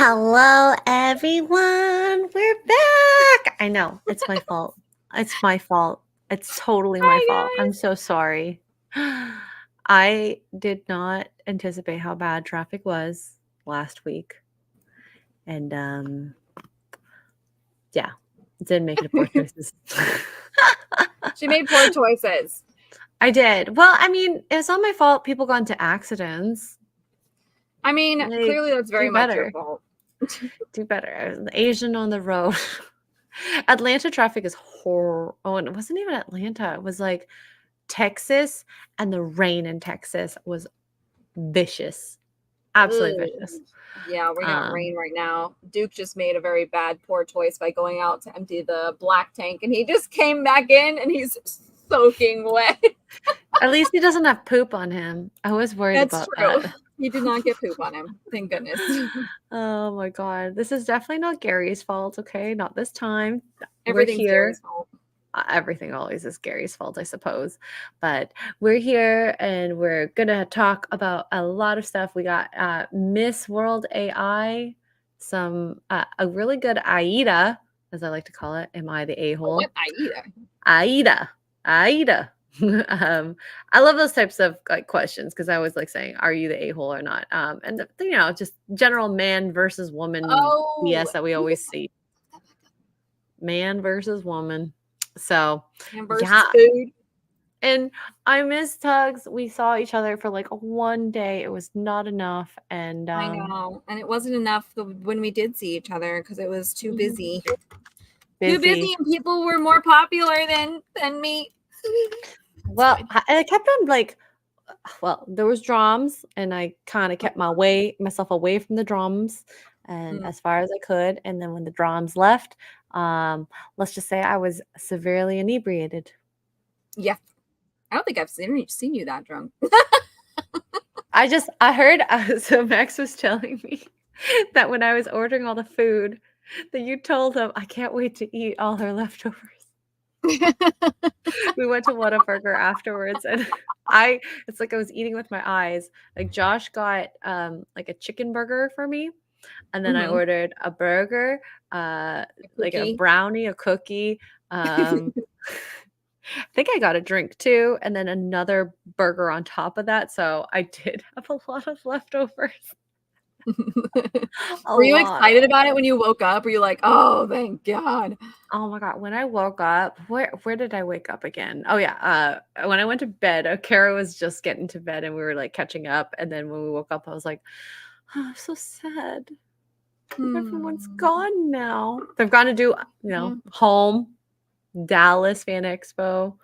Hello, everyone. We're back. I know it's my fault. It's my fault. It's totally my fault. Hi I'm so sorry. I did not anticipate how bad traffic was last week. And yeah, didn't make it a poor choices. She made poor choices. I did. Well, I mean, it's not my fault people got into accidents. I mean, Like, clearly that's very do much your better. fault. Do better. Asian on the road. Atlanta traffic is horrible. Oh, and it wasn't even Atlanta. It was like Texas, and the rain in Texas was vicious. Absolutely Ugh. vicious. Yeah, we got Um, rain right now. Duke just made a very bad, poor choice by going out to empty the black tank, and he just came back in and he's soaking wet. at least he doesn't have poop on him. I was worried That's about true. that. He did not get poop on him. Thank goodness. Oh my God. This is definitely not Gary's fault, okay? Not this time. We're Everything's here. Gary's fault. Everything always is Gary's fault, I suppose. But we're here and we're gonna talk about a lot of stuff. We got Miss World AI, some a really good AIDA, as I like to call it. Am I the What a-hole? I eat? AIDA. AIDA. I love those types of like questions because I always like saying, "Are you the a-hole or not?" And just general man versus woman Oh, BS that we always see. Man versus woman. So, man yeah, versus food. and I miss Tugs. We saw each other for like one day. It was not enough, and I know. And it wasn't enough when we did see each other because it was too busy. Too busy, busy. and people were more popular than me. It's Well, fine. I kept on like, well, there was drums, and I kind of kept myself away from the drums, and Mm, as far as I could. And then when the drums left, let's just say I was severely inebriated. yeah, I don't think I've seen you that drunk. I heard so Max was telling me that when I was ordering all the food, that you told him, "I can't wait to eat all her leftovers." We went to Whataburger afterwards, and it's like I was eating with my eyes. Like Josh got like a chicken burger for me, and then I Hmm. ordered a burger, A like a cookie. brownie, a cookie. I think I got a drink too, and then another burger on top of that. So I did have a lot of leftovers. A Were you lot. excited about it when you woke up? Were you like, oh, thank God? Oh my God. When I woke up, where did I wake up again? Oh yeah. When I went to bed, Kara was just getting to bed and we were like catching up. And then when we woke up, I was like, oh, I'm so sad. Everyone's Hmm. gone now. They've gone to do, home, Dallas Fan Expo,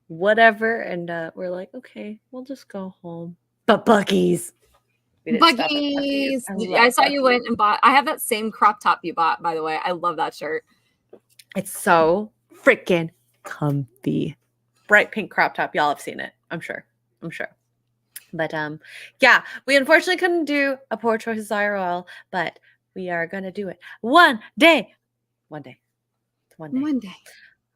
whatever. And we're like, okay, we'll just go home. But Bucky's. We didn't stop at Bucky's. Bucky's. I I love saw you Bucky's. went and bought. I have that same crop top you bought, by the way. I love that shirt. It's so freaking comfy. Bright pink crop top. Y'all have seen it. I'm sure. I'm sure. But yeah, we unfortunately couldn't do a poor choices IRL, but we are gonna do it one day. One day. One day. One day.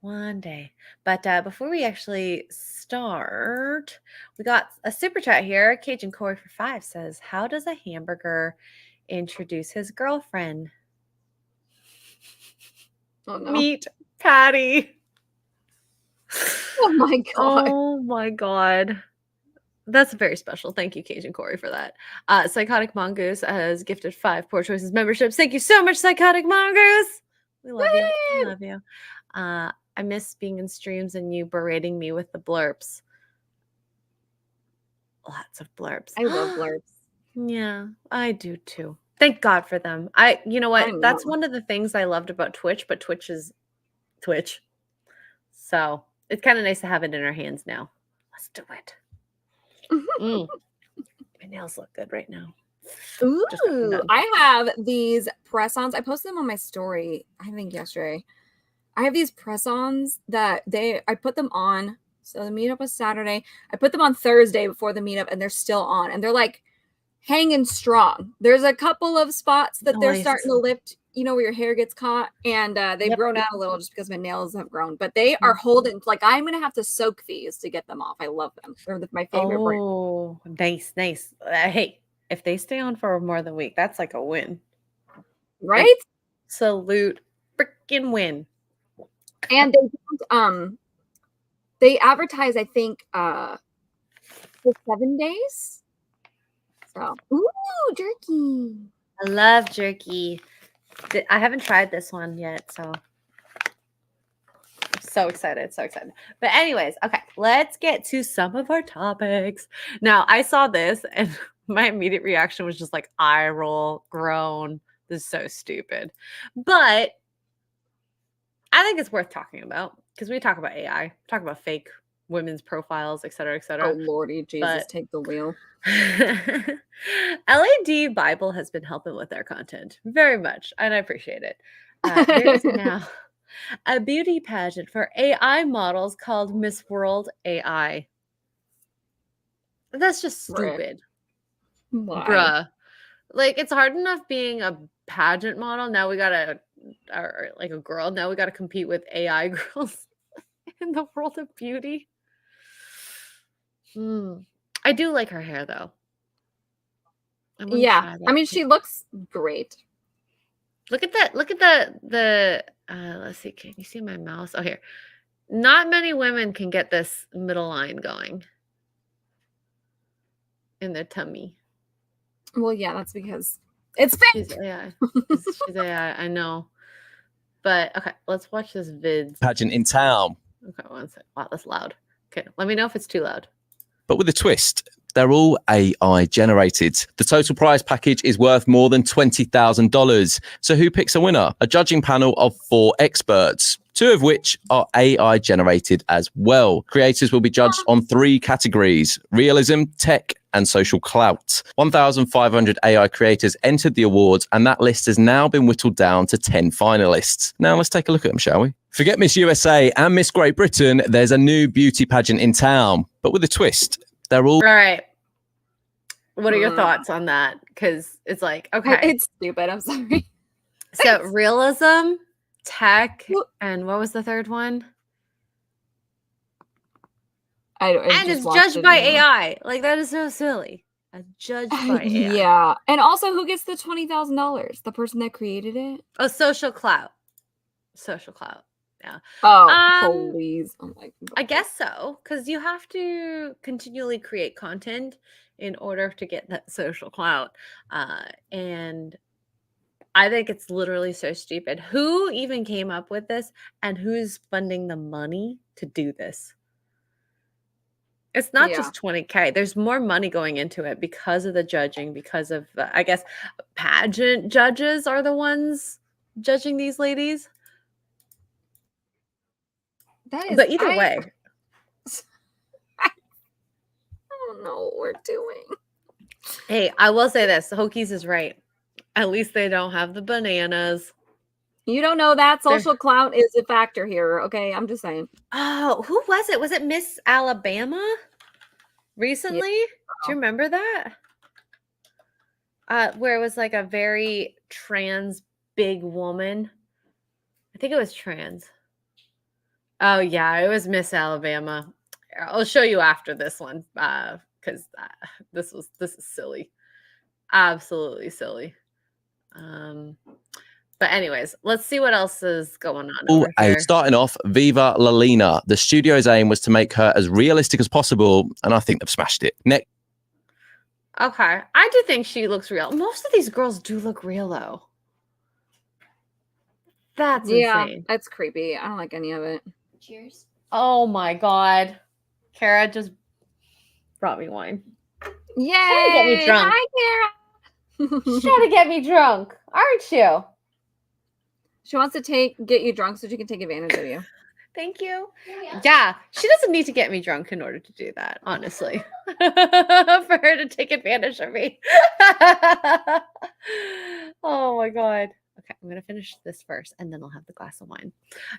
One day. But before we actually start, we got a super chat here. Cajun Corey for 5 says, "How does a hamburger introduce his girlfriend?" Oh no. Meat patty. Oh my God. Oh my God. That's very special. Thank you, Cajun Corey, for that. Psychotic Mongoose has gifted 5 Poor Choices memberships. Thank you so much, Psychotic Mongoose. We love you. We Woo! love you. I miss being in streams and you berating me with the blurps. Lots of blurps. I love blurbs. Yeah, I do too. Thank God for them. You know I what? That's know. one of the things I loved about Twitch, but Twitch is Twitch. So it's kind of nice to have it in our hands now. Let's do it. Mm, my nails look good right now. Just got them Ooh, done. I have these press-ons. I posted them on my story, I think yesterday. I have these press-ons that I put them on. So the meetup was Saturday. I put them on Thursday before the meetup, and they're still on. And they're like hanging strong. There's a couple of spots that they're starting Nice. to lift, where your hair gets caught, and they've Yep. grown out a little just because my nails have grown. But they are holding. Like, I'm gonna have to soak these to get them off. I love them. They're my favorite brand. Oh, nice, nice. Hey, if they stay on for more than a week, that's like a win. Right? Absolute freaking win. And they advertise, I think, for 7 days. So, ooh, jerky. I love jerky. I haven't tried this one yet, so I'm so excited, so excited. But anyways, okay, let's get to some of our topics. Now, I saw this and my immediate reaction was just like eye roll, groan. This is so stupid. But I think it's worth talking about because we talk about AI, talk about fake women's profiles, et cetera, et cetera. Oh, Lordy Jesus, take the wheel. LAD Bible has been helping with our content very much, and I appreciate it. There is now a beauty pageant for AI models called Miss World AI. That's just stupid. Bruh. Like, it's hard enough being a pageant model. Now we gotta, or like a girl, now we gotta compete with AI girls in the world of beauty. I do like her hair though. Yeah, I mean, she looks great. Look at that. Look at the let's see. Can you see my mouse? Oh, here. Not many women can get this middle line going in their tummy. Well, yeah, that's because it's fake. She's AI. She's AI. I know. But okay, let's watch this vid. Pageant in town. Okay, one second. Wow, that's loud. Okay, let me know if it's too loud. But with a twist, they're all AI generated. The total prize package is worth more than $20,000. So who picks a winner? A judging panel of 4 experts, 2 of which are AI generated as well. Creators will be judged on 3 categories: realism, tech, and social clout. 1,500 AI creators entered the awards, and that list has now been whittled down to 10 finalists. Now let's take a look at them, shall we? Forget Miss USA and Miss Great Britain, there's a new beauty pageant in town. But with a twist, they're all right. What are your thoughts on that? Because it's like, okay, it's stupid. I'm sorry. So realism, tech, and what was the third one? And it's judged by AI. Like, that is so silly. Judged by AI. Yeah, and also, who gets the $20,000? The person that created it? Oh, social clout. Social clout. Yeah. Oh, please. Oh my God. I guess so, because you have to continually create content in order to get that social clout. And I think it's literally so stupid. Who even came up with this, and who's funding the money to do this? It's not just 20K. There's more money going into it because of the judging, because of, I guess, pageant judges are the ones judging these ladies. But either way. I don't know what we're doing. Hey, I will say this. Hokies is right. At least they don't have the bananas. You don't know that social clout is a factor here, okay? I'm just saying. Oh, who was it? Was it Miss Alabama recently? Yeah. Do you remember that? Where it was like a very trans big woman. I think it was trans. Oh, yeah, it was Miss Alabama. I'll show you after this one because this is silly. Absolutely silly. But anyways, let's see what else is going on over here. Starting off, Viva La Lina. The studio's aim was to make her as realistic as possible, and I think they've smashed it. Next. Okay, I do think she looks real. Most of these girls do look real, though. That's insane. That's creepy. I don't like any of it. Cheers. Oh my God. Kara just brought me wine. Yay! Trying to get me drunk. Hi, Kara. She's trying to get me drunk, aren't you? She wants to get you drunk so she can take advantage of you. Thank you. Yeah, she doesn't need to get me drunk in order to do that, honestly. For her to take advantage of me. Oh my God. Okay, I'm going to finish this first and then I'll have the glass of wine.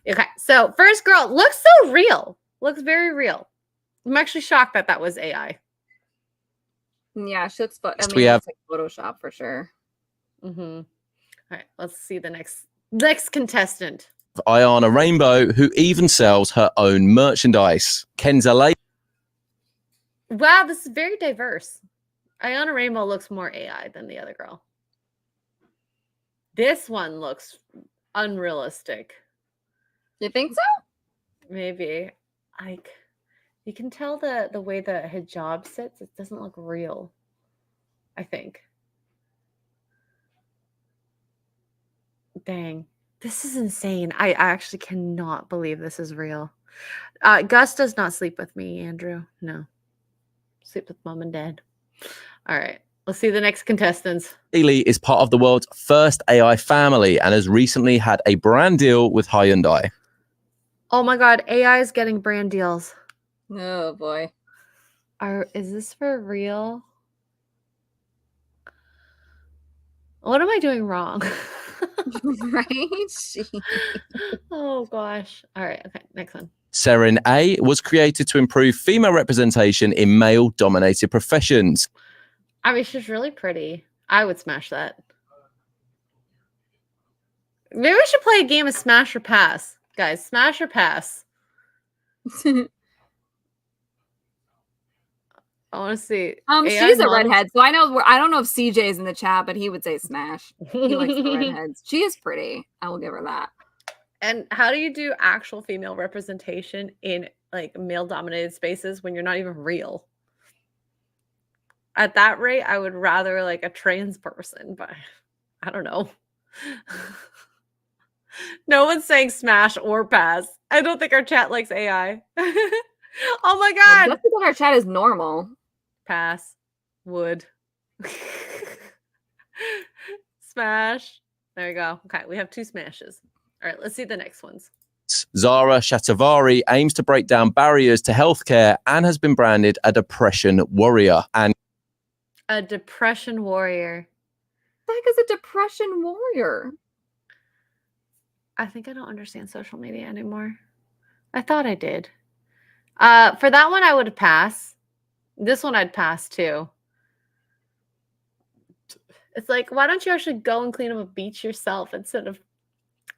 Okay, so first girl looks so real. Looks very real. I'm actually shocked that that was AI. Yeah, she looks fun. I mean, we have like Photoshop for sure. Mm-hmm. All right, let's see the next contestant. Ayana Rainbow, who even sells her own merchandise. Kenza Lay. Wow, this is very diverse. Ayana Rainbow looks more AI than the other girl. This one looks unrealistic. You think so? Maybe. Like, you can tell the way the hijab sits. It doesn't look real, I think. Dang. This is insane. I actually cannot believe this is real. Gus does not sleep with me, Andrew. No. Sleep with mom and dad. All right. Let's see the next contestants. Haley is part of the world's first AI family and has recently had a brand deal with Hyundai. Oh my god, AI is getting brand deals. Oh boy. Is this for real? What am I doing wrong? Right? Oh gosh. All right. Okay. Next one. Seren A was created to improve female representation in male-dominated professions. I mean, she's really pretty. I would smash that. Maybe we should play a game of smash or pass. Guys, smash or pass. I want to see. She's a redhead, so I don't know if CJ's in the chat, but he would say smash. He likes the redheads. She is pretty. I will give her that. And how do you do actual female representation in like male-dominated spaces when you're not even real? At that rate, I would rather like a trans person, but I don't know. No one's saying smash or pass. I don't think our chat likes AI. Oh my god. Just because our chat is normal. Pass. Would. Smash. There you go. Okay, we have 2 smashes. All right, let's see the next ones. Zara Shatavari aims to break down barriers to healthcare and has been branded a depression warrior. And A depression warrior. The heck is a depression warrior? I think I don't understand social media anymore. I thought I did. For that one, I would pass. This one I'd pass too. It's like, why don't you actually go and clean up a beach yourself instead of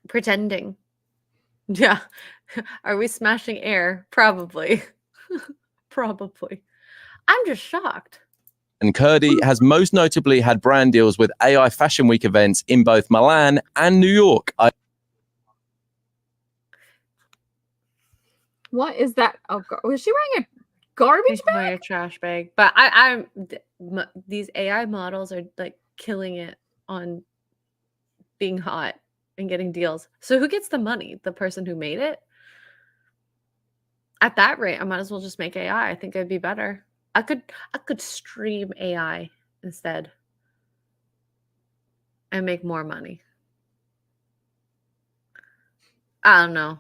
pretending? Yeah. Are we smashing air? Probably. Probably. I'm just shocked. And Kurdi has most notably had brand deals with AI Fashion Week events in both Milan and New York. What is that? Oh, was she wearing a garbage bag? A trash bag. But these AI models are like killing it on being hot and getting deals. So who gets the money? The person who made it? At that rate, I might as well just make AI. I think it'd be better. I could stream AI instead and make more money. I don't know.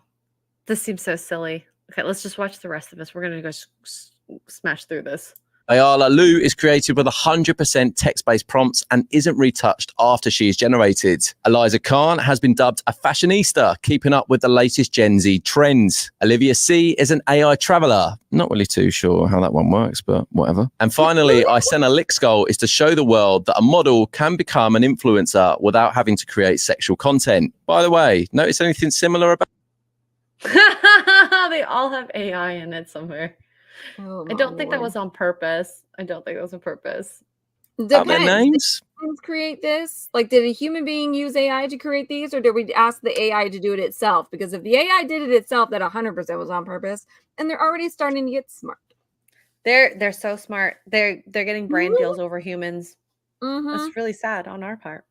This seems so silly. Okay, let's just watch the rest of this. We're going to go smash through this. Ayala Lu is created with 100% text-based prompts and isn't retouched after she is generated. Eliza Khan has been dubbed a fashionista, keeping up with the latest Gen Z trends. Olivia C is an AI traveler. Not really too sure how that one works, but whatever. And finally, Isena Lickskull is to show the world that a model can become an influencer without having to create sexual content. By the way, notice anything similar about? They all have AI in it somewhere. Oh, I don't think that was on purpose. I don't think that was on purpose. About their names? Did create this? Like, did a human being use AI to create these, or did we ask the AI to do it itself? Because if the AI did it itself, that 100% was on purpose, and they're already starting to get smart. They're so smart. They're getting brand deals over humans. Mm-hmm. That's really sad on our part.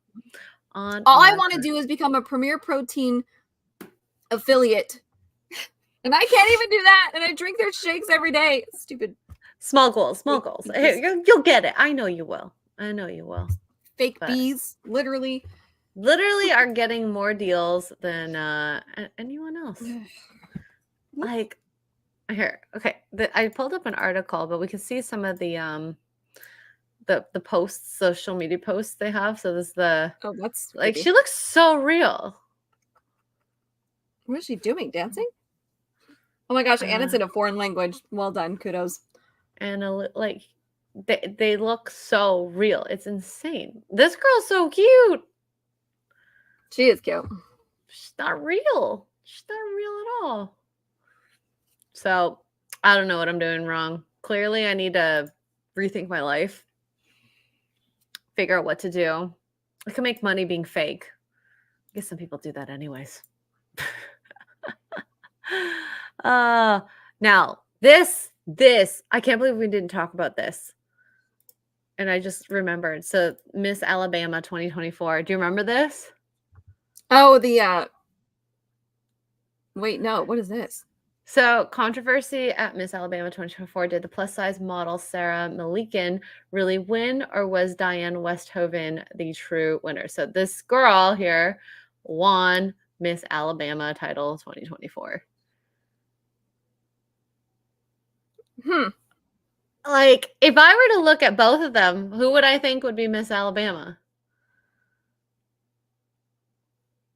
All I want to do is become a Premier Protein affiliate. And I can't even do that. And I drink their shakes every day. Stupid. Small goals. Small goals. You'll get it. I know you will. I know you will. Fake bees, literally are getting more deals than anyone else. Like, here. Okay. I pulled up an article, but we can see some of the posts, social media posts they have. So this is that's like pretty. she looks so real. What is she doing? Dancing? Oh my gosh, and it's in a foreign language. Well done. Kudos. And like they look so real. It's insane. This girl's so cute. She is cute. She's not real. She's not real at all. So I don't know what I'm doing wrong. Clearly, I need to rethink my life. Figure out what to do. I can make money being fake. guess some people do that anyways. Now this, I can't believe we didn't talk about this. And I just remembered. So Miss Alabama 2024. Do you remember this? Oh, wait, no, what is this? So controversy at Miss Alabama 2024. Did the plus size model Sarah Malikan really win, or was Diane Westhoven the true winner? So this girl here won Miss Alabama title 2024. Like, if I were to look at both of them, who would I think would be Miss Alabama?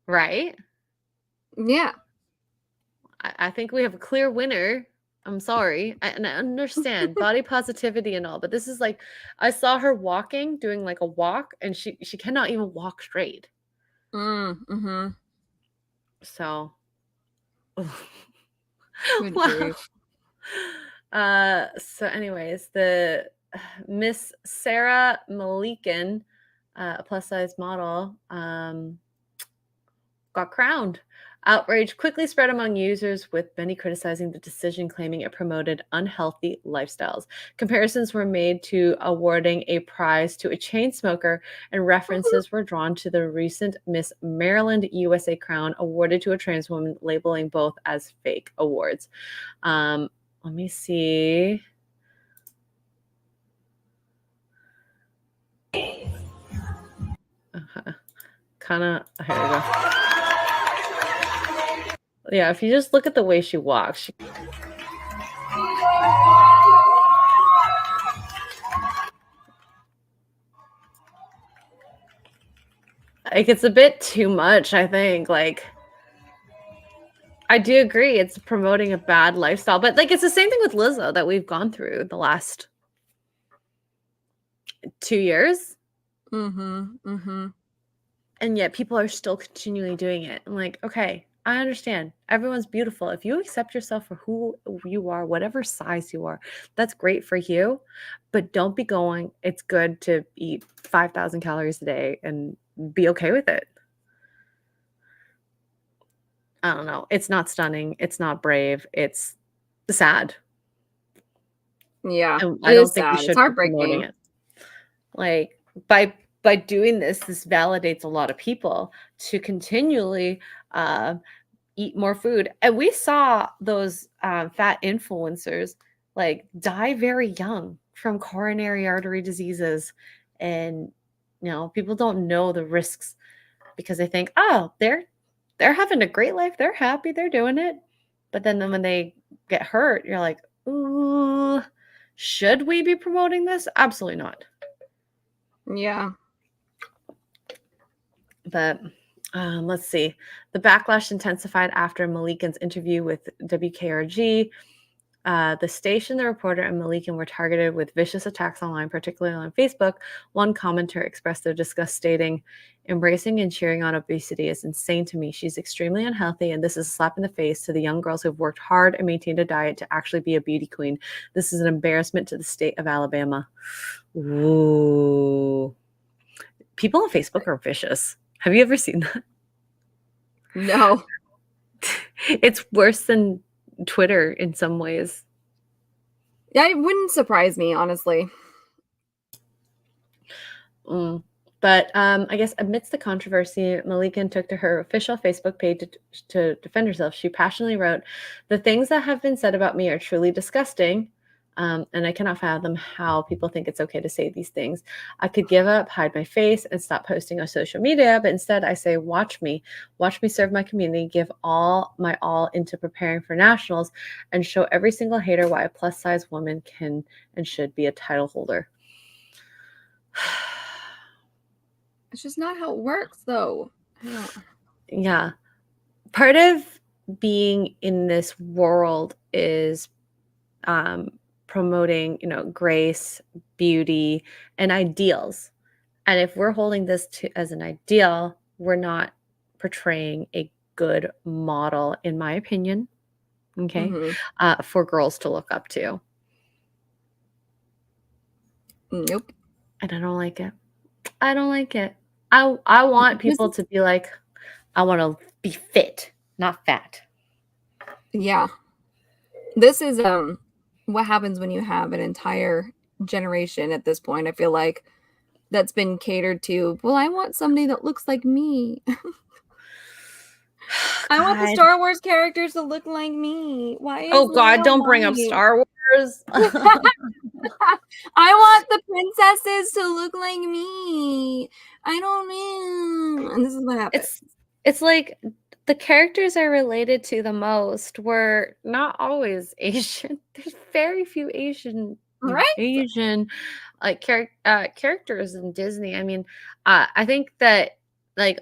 Right? Yeah. I think we have a clear winner. I'm sorry. And I understand body positivity and all, but this is like, I saw her walking, doing like a walk, and she cannot even walk straight. Mm-hmm. So, Good wow. grief. So anyways, the Miss Sarah Malikan, a plus size model, got crowned. Outrage quickly spread among users, with many criticizing the decision, claiming it promoted unhealthy lifestyles. Comparisons were made to awarding a prize to a chain smoker, and references were drawn to the recent Miss Maryland USA crown awarded to a trans woman, labeling both as fake awards. Let me see. Kind of, here we go. Yeah, if you just look at the way she walks, like, it's a bit too much, I think. Like, I do agree it's promoting a bad lifestyle, but like, it's the same thing with Lizzo that we've gone through the last 2 years. Mm-hmm. And yet people are still continually doing it. I'm like, okay, I understand. Everyone's beautiful. If you accept yourself for who you are, whatever size you are, that's great for you. But don't be going, it's good to eat 5,000 calories a day and be okay with it. I don't know. It's not stunning. It's not brave. It's sad. Yeah. And It I don't is think we sad. should It's be promoting heartbreaking. it. Like, by doing this validates a lot of people to continually eat more food. And we saw those fat influencers like die very young from coronary artery diseases. And people don't know the risks because they think, oh, they're having a great life, they're happy, they're doing it. But then when they get hurt, you're like, ooh, should we be promoting this? Absolutely not. Yeah. But let's see. The backlash intensified after Malikan's interview with WKRG. The station, the reporter, and Malikan were targeted with vicious attacks online, particularly on Facebook. One commenter expressed their disgust, stating, "Embracing and cheering on obesity is insane to me. She's extremely unhealthy, and this is a slap in the face to the young girls who've worked hard and maintained a diet to actually be a beauty queen. This is an embarrassment to the state of Alabama." Ooh. People on Facebook are vicious. Have you ever seen that? No. It's worse than Twitter in some ways. Yeah, it wouldn't surprise me, honestly. But I guess amidst the controversy, Malikan took to her official Facebook page to defend herself. She passionately wrote, "The things that have been said about me are truly disgusting. And I cannot fathom how people think it's okay to say these things. I could give up, hide my face, and stop posting on social media, but instead I say, watch me serve my community, give all my all into preparing for nationals, and show every single hater why a plus-size woman can and should be a title holder." It's just not how it works, though. Yeah. Part of being in this world is promoting, grace, beauty, and ideals. And if we're holding this as an ideal, we're not portraying a good model, in my opinion, okay, for girls to look up to. Nope. And I don't like it. I don't like it. I want people to be like, I want to be fit, not fat. Yeah. This is what happens when you have an entire generation at this point. I feel like that's been catered to. Well, I want somebody that looks like me. I want the God. Star Wars characters to look like me. Why is Oh God, Leia don't bring up white? Star Wars. I want the princesses to look like me. I don't know. And this is what happens. It's like the characters I related to the most were not always Asian. There's very few Asian like characters in Disney. I mean, I think that like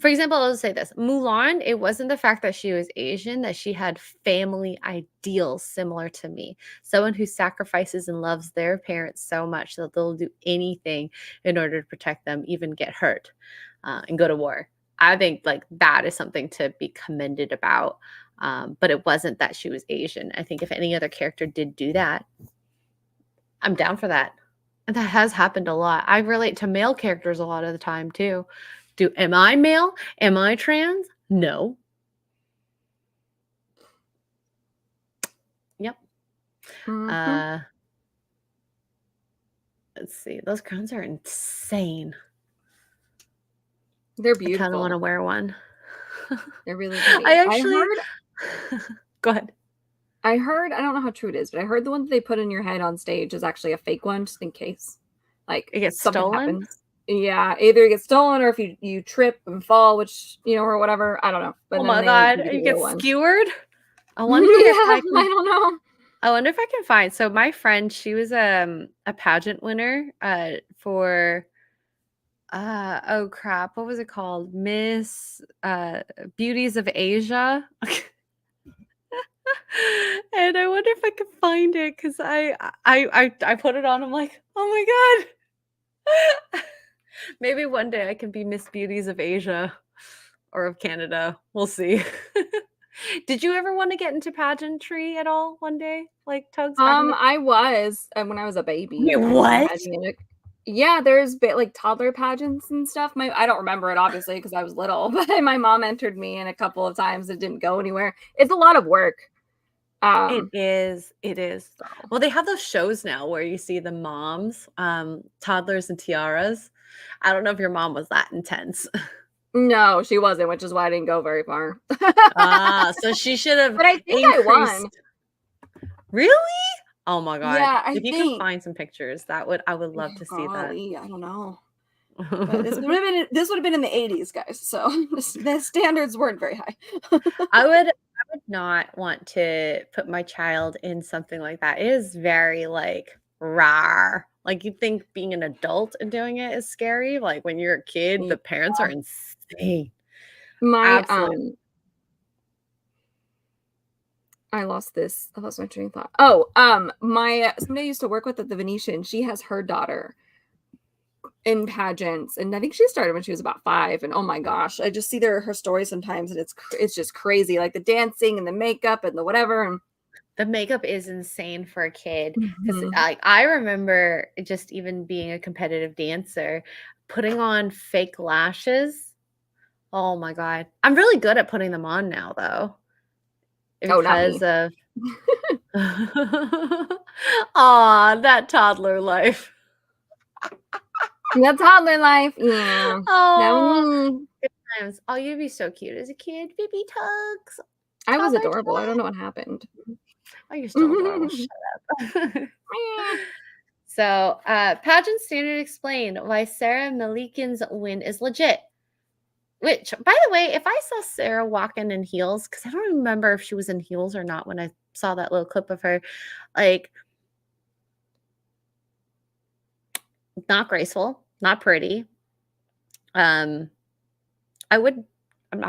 for example, I'll say this. Mulan, it wasn't the fact that she was Asian, that she had family ideals similar to me. Someone who sacrifices and loves their parents so much that they'll do anything in order to protect them, even get hurt, and go to war. I think like that is something to be commended about. But it wasn't that she was Asian. I think if any other character did do that, I'm down for that. And that has happened a lot. I relate to male characters a lot of the time too. Am I male? Am I trans? No. Yep. Mhm. Let's see. Those crowns are insane. They're I kind of beautiful. want to wear one. They're really pretty. I actually heard, go ahead. I don't know how true it is, but I heard the one that they put in your head on stage is actually a fake one, just in case. Like It gets something stolen. happens. Yeah, either it gets stolen or if you trip and fall, which or whatever. I don't know. But Oh then my they God, give you the get real one. skewered. I wonder Yeah, if I can. I don't know. I wonder if I can find. So my friend, she was a pageant winner for oh crap, what was it called? Miss Beauties of Asia. And I wonder if I can find it because I put it on. I'm like, oh my God. Maybe one day I can be Miss Beauties of Asia or of Canada. We'll see. Did you ever want to get into pageantry at all one day? Like Tugs? I was when I was a baby. Wait, I what? had yeah, there's like toddler pageants and stuff. I don't remember it obviously because I was little, but my mom entered me in a couple of times. It didn't go anywhere. It's a lot of work. It is. So. Well, they have those shows now where you see the moms, toddlers and tiaras. I don't know if your mom was that intense. No, she wasn't, which is why I didn't go very far. So she should have But I think I won. Really? Oh my God. Yeah, if you can find some pictures, I would love to see that. I don't know. But this would have been in the 80s, guys. So the standards weren't very high. I would not want to put my child in something like that. It is very like rar. Like you think being an adult and doing it is scary. Like when you're a kid, the parents are insane. Absolutely. I lost my train of thought. Oh, somebody I used to work with at the Venetian, she has her daughter in pageants, and I think she started when she was about 5. And oh my gosh, I just see her stories sometimes, and it's just crazy, like the dancing and the makeup and the whatever. And the makeup is insane for a kid because I remember just even being a competitive dancer, putting on fake lashes. Oh my God, I'm really good at putting them on now, though. Because of that toddler life. That toddler life, yeah. Oh, good times. Oh, you'd be so cute as a kid, baby Tugs. I was adorable. I don't know what happened. Oh, you're still adorable. Shut up. So, pageant standard explained why Sarah Malikian's win is legit. Which, by the way, if I saw Sarah walking in heels, because I don't remember if she was in heels or not when I saw that little clip of her, like, not graceful, not pretty. I'm not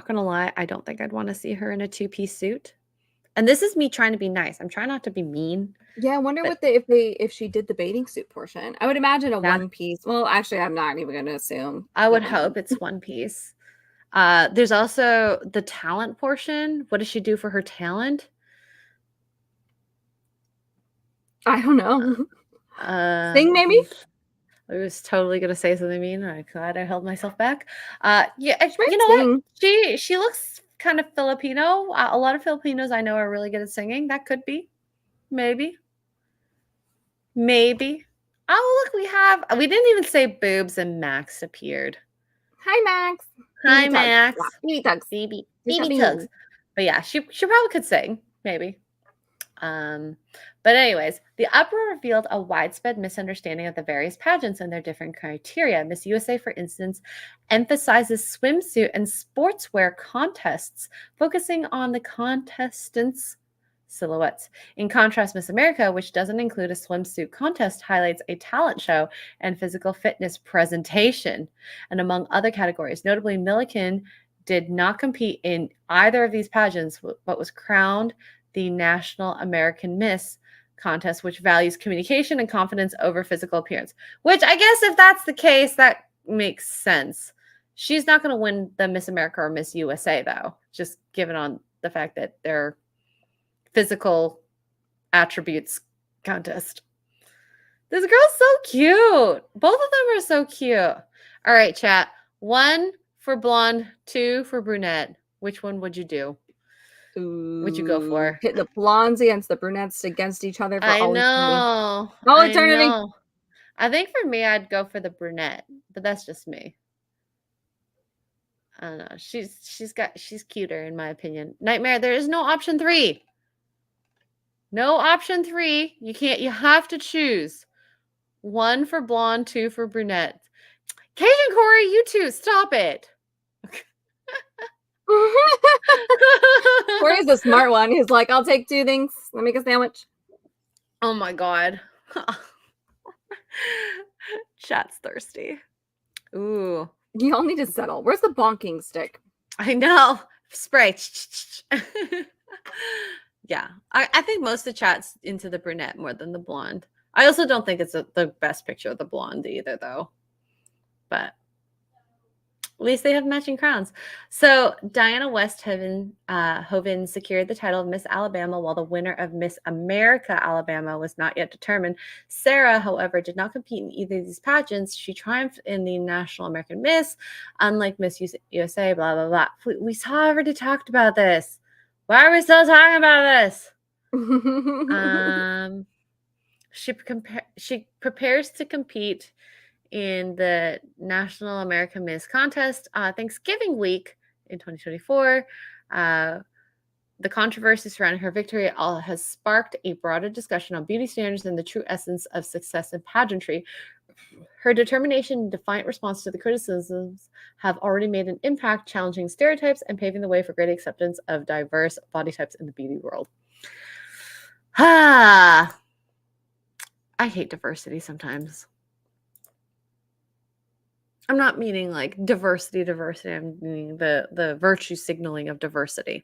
going to lie, I don't think I'd want to see her in a 2-piece suit. And this is me trying to be nice. I'm trying not to be mean. Yeah, I wonder if she did the bathing suit portion. I would imagine a 1-piece. Well, actually, I'm not even going to assume. I would hope it's 1-piece. There's also the talent portion. What does she do for her talent? I don't know. Sing maybe? I was totally gonna say something mean. I'm glad I held myself back. Yeah, might you know what? sing. She looks kind of Filipino. A lot of Filipinos I know are really good at singing. That could be, maybe, maybe. Oh, look, we didn't even say boobs, and Max appeared. Hi, Max. Hi, BB tugs. Max. Yeah, BB tugs. BB Just BB having tugs. you. But yeah, she probably could sing, maybe. But anyways, the uproar revealed a widespread misunderstanding of the various pageants and their different criteria. Miss USA, for instance, emphasizes swimsuit and sportswear contests, focusing on the contestants' silhouettes. In contrast, Miss America, which doesn't include a swimsuit contest, highlights a talent show and physical fitness presentation. And among other categories, notably, Milliken did not compete in either of these pageants, but was crowned the National American Miss contest, which values communication and confidence over physical appearance. Which I guess if that's the case, that makes sense. She's not going to win the Miss America or Miss USA, though, just given on the fact that they're physical attributes contest. This girl's so cute. Both of them are so cute. All right, chat. 1 for blonde, 2 for brunette. Which one would you do? What'd you go for? Pit the blondes against the brunettes against each other for I all eternity. know. All I eternity. know. I think for me, I'd go for the brunette, but that's just me. I don't know. She's cuter in my opinion. Nightmare, there is no option 3. No option 3. You have to choose. 1 for blonde, 2 for brunette. Cajun Corey, you two, stop it. Corey's the smart one. He's like, I'll take 2 things. Let me make a sandwich. Oh my god. Chat's thirsty. Ooh. Y'all need to settle. Where's the bonking stick? I know. Spray. Yeah. I think most of the chat's into the brunette more than the blonde. I also don't think it's the best picture of the blonde either, though. But at least they have matching crowns. So Diana Hoven secured the title of Miss Alabama, while the winner of Miss America Alabama was not yet determined. Sarah, however, did not compete in either of these pageants. She triumphed in the National American Miss, unlike Miss USA, blah, blah, blah. We already talked about this. Why are we still talking about this? She prepares to compete in the National American Miss contest Thanksgiving week in 2024. The controversy surrounding her victory has sparked a broader discussion on beauty standards and the true essence of success in pageantry. Her determination and defiant response to the criticisms have already made an impact, challenging stereotypes and paving the way for great acceptance of diverse body types in the beauty world. I hate diversity sometimes. I'm not meaning like diversity. I'm meaning the virtue signaling of diversity.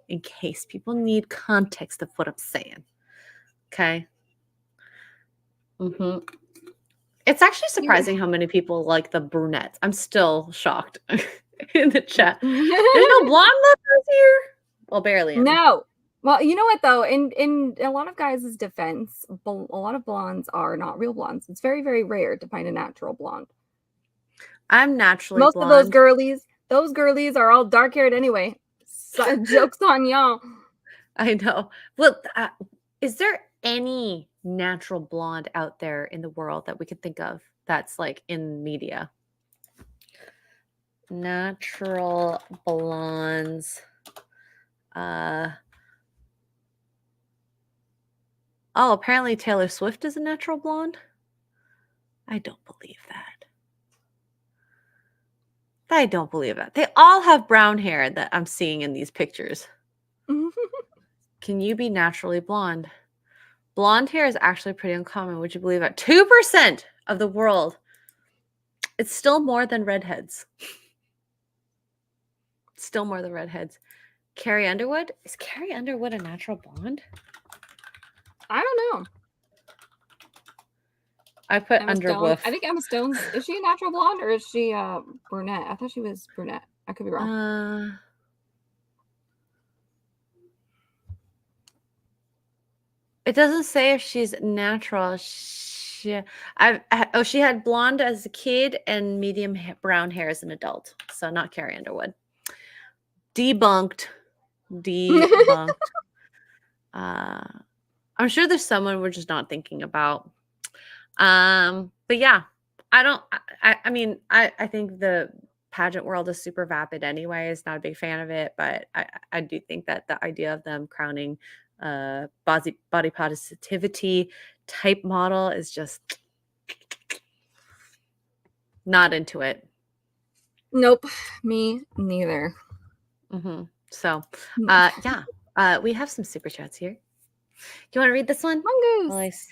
In case people need context of what I'm saying. Okay. It's actually surprising how many people like the brunettes. I'm still shocked in the chat. There's no blonde lovers here? Well, barely any. No. Well, you know what though? In a lot of guys' defense, a lot of blondes are not real blondes. It's very, very rare to find a natural blonde. I'm naturally Most blonde. of those girlies are all dark haired anyway. So, joke's on y'all. I know. Well, is there any natural blonde out there in the world that we could think of that's like in media? Natural blondes. Oh, apparently Taylor Swift is a natural blonde. I don't believe that. I don't believe that. They all have brown hair that I'm seeing in these pictures. Can you be naturally blonde? Blonde hair is actually pretty uncommon. Would you believe that? 2% of the world. It's still more than redheads. Still more than redheads. Carrie Underwood? Is Carrie Underwood a natural blonde? I don't know. I put Emma Underwoof. Stone. I think Emma Stone's, is she a natural blonde or is she brunette? I thought she was brunette. I could be wrong. It doesn't say if she's natural. she had blonde as a kid and medium brown hair as an adult. So not Carrie Underwood. Debunked. I'm sure there's someone we're just not thinking about. But yeah, I mean, I think the pageant world is super vapid anyways. Not a big fan of it, but I do think that the idea of them crowning body positivity type model is just not into it. Nope, me neither. So we have some super chats here. Do you want to read this one?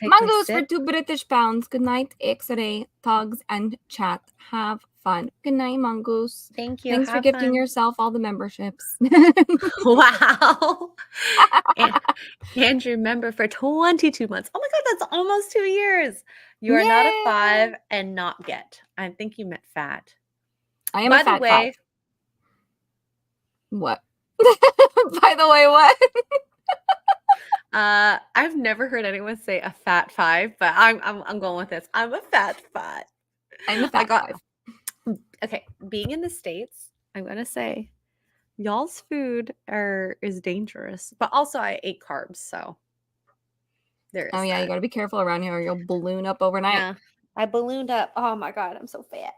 Mongoose for 2 British pounds. Good night, X-ray, Tugs, and chat. Have fun. Good night, Mongoose. Thank you. Thanks for gifting yourself all the memberships. Wow. Andrew, member for 22 months. Oh my God, that's almost 2 years. You are not a 5 and not get. I think you meant fat. I am By a fat the way, 5. What? By the way, what? I've never heard anyone say a fat 5, but I'm going with this. I'm a fat 5. I'm a fat 5. Okay, being in the States, I'm gonna say y'all's food is dangerous, but also I ate carbs, so there is. Oh yeah, you gotta be careful around here or you'll balloon up overnight. Yeah, I ballooned up. Oh my God, I'm so fat.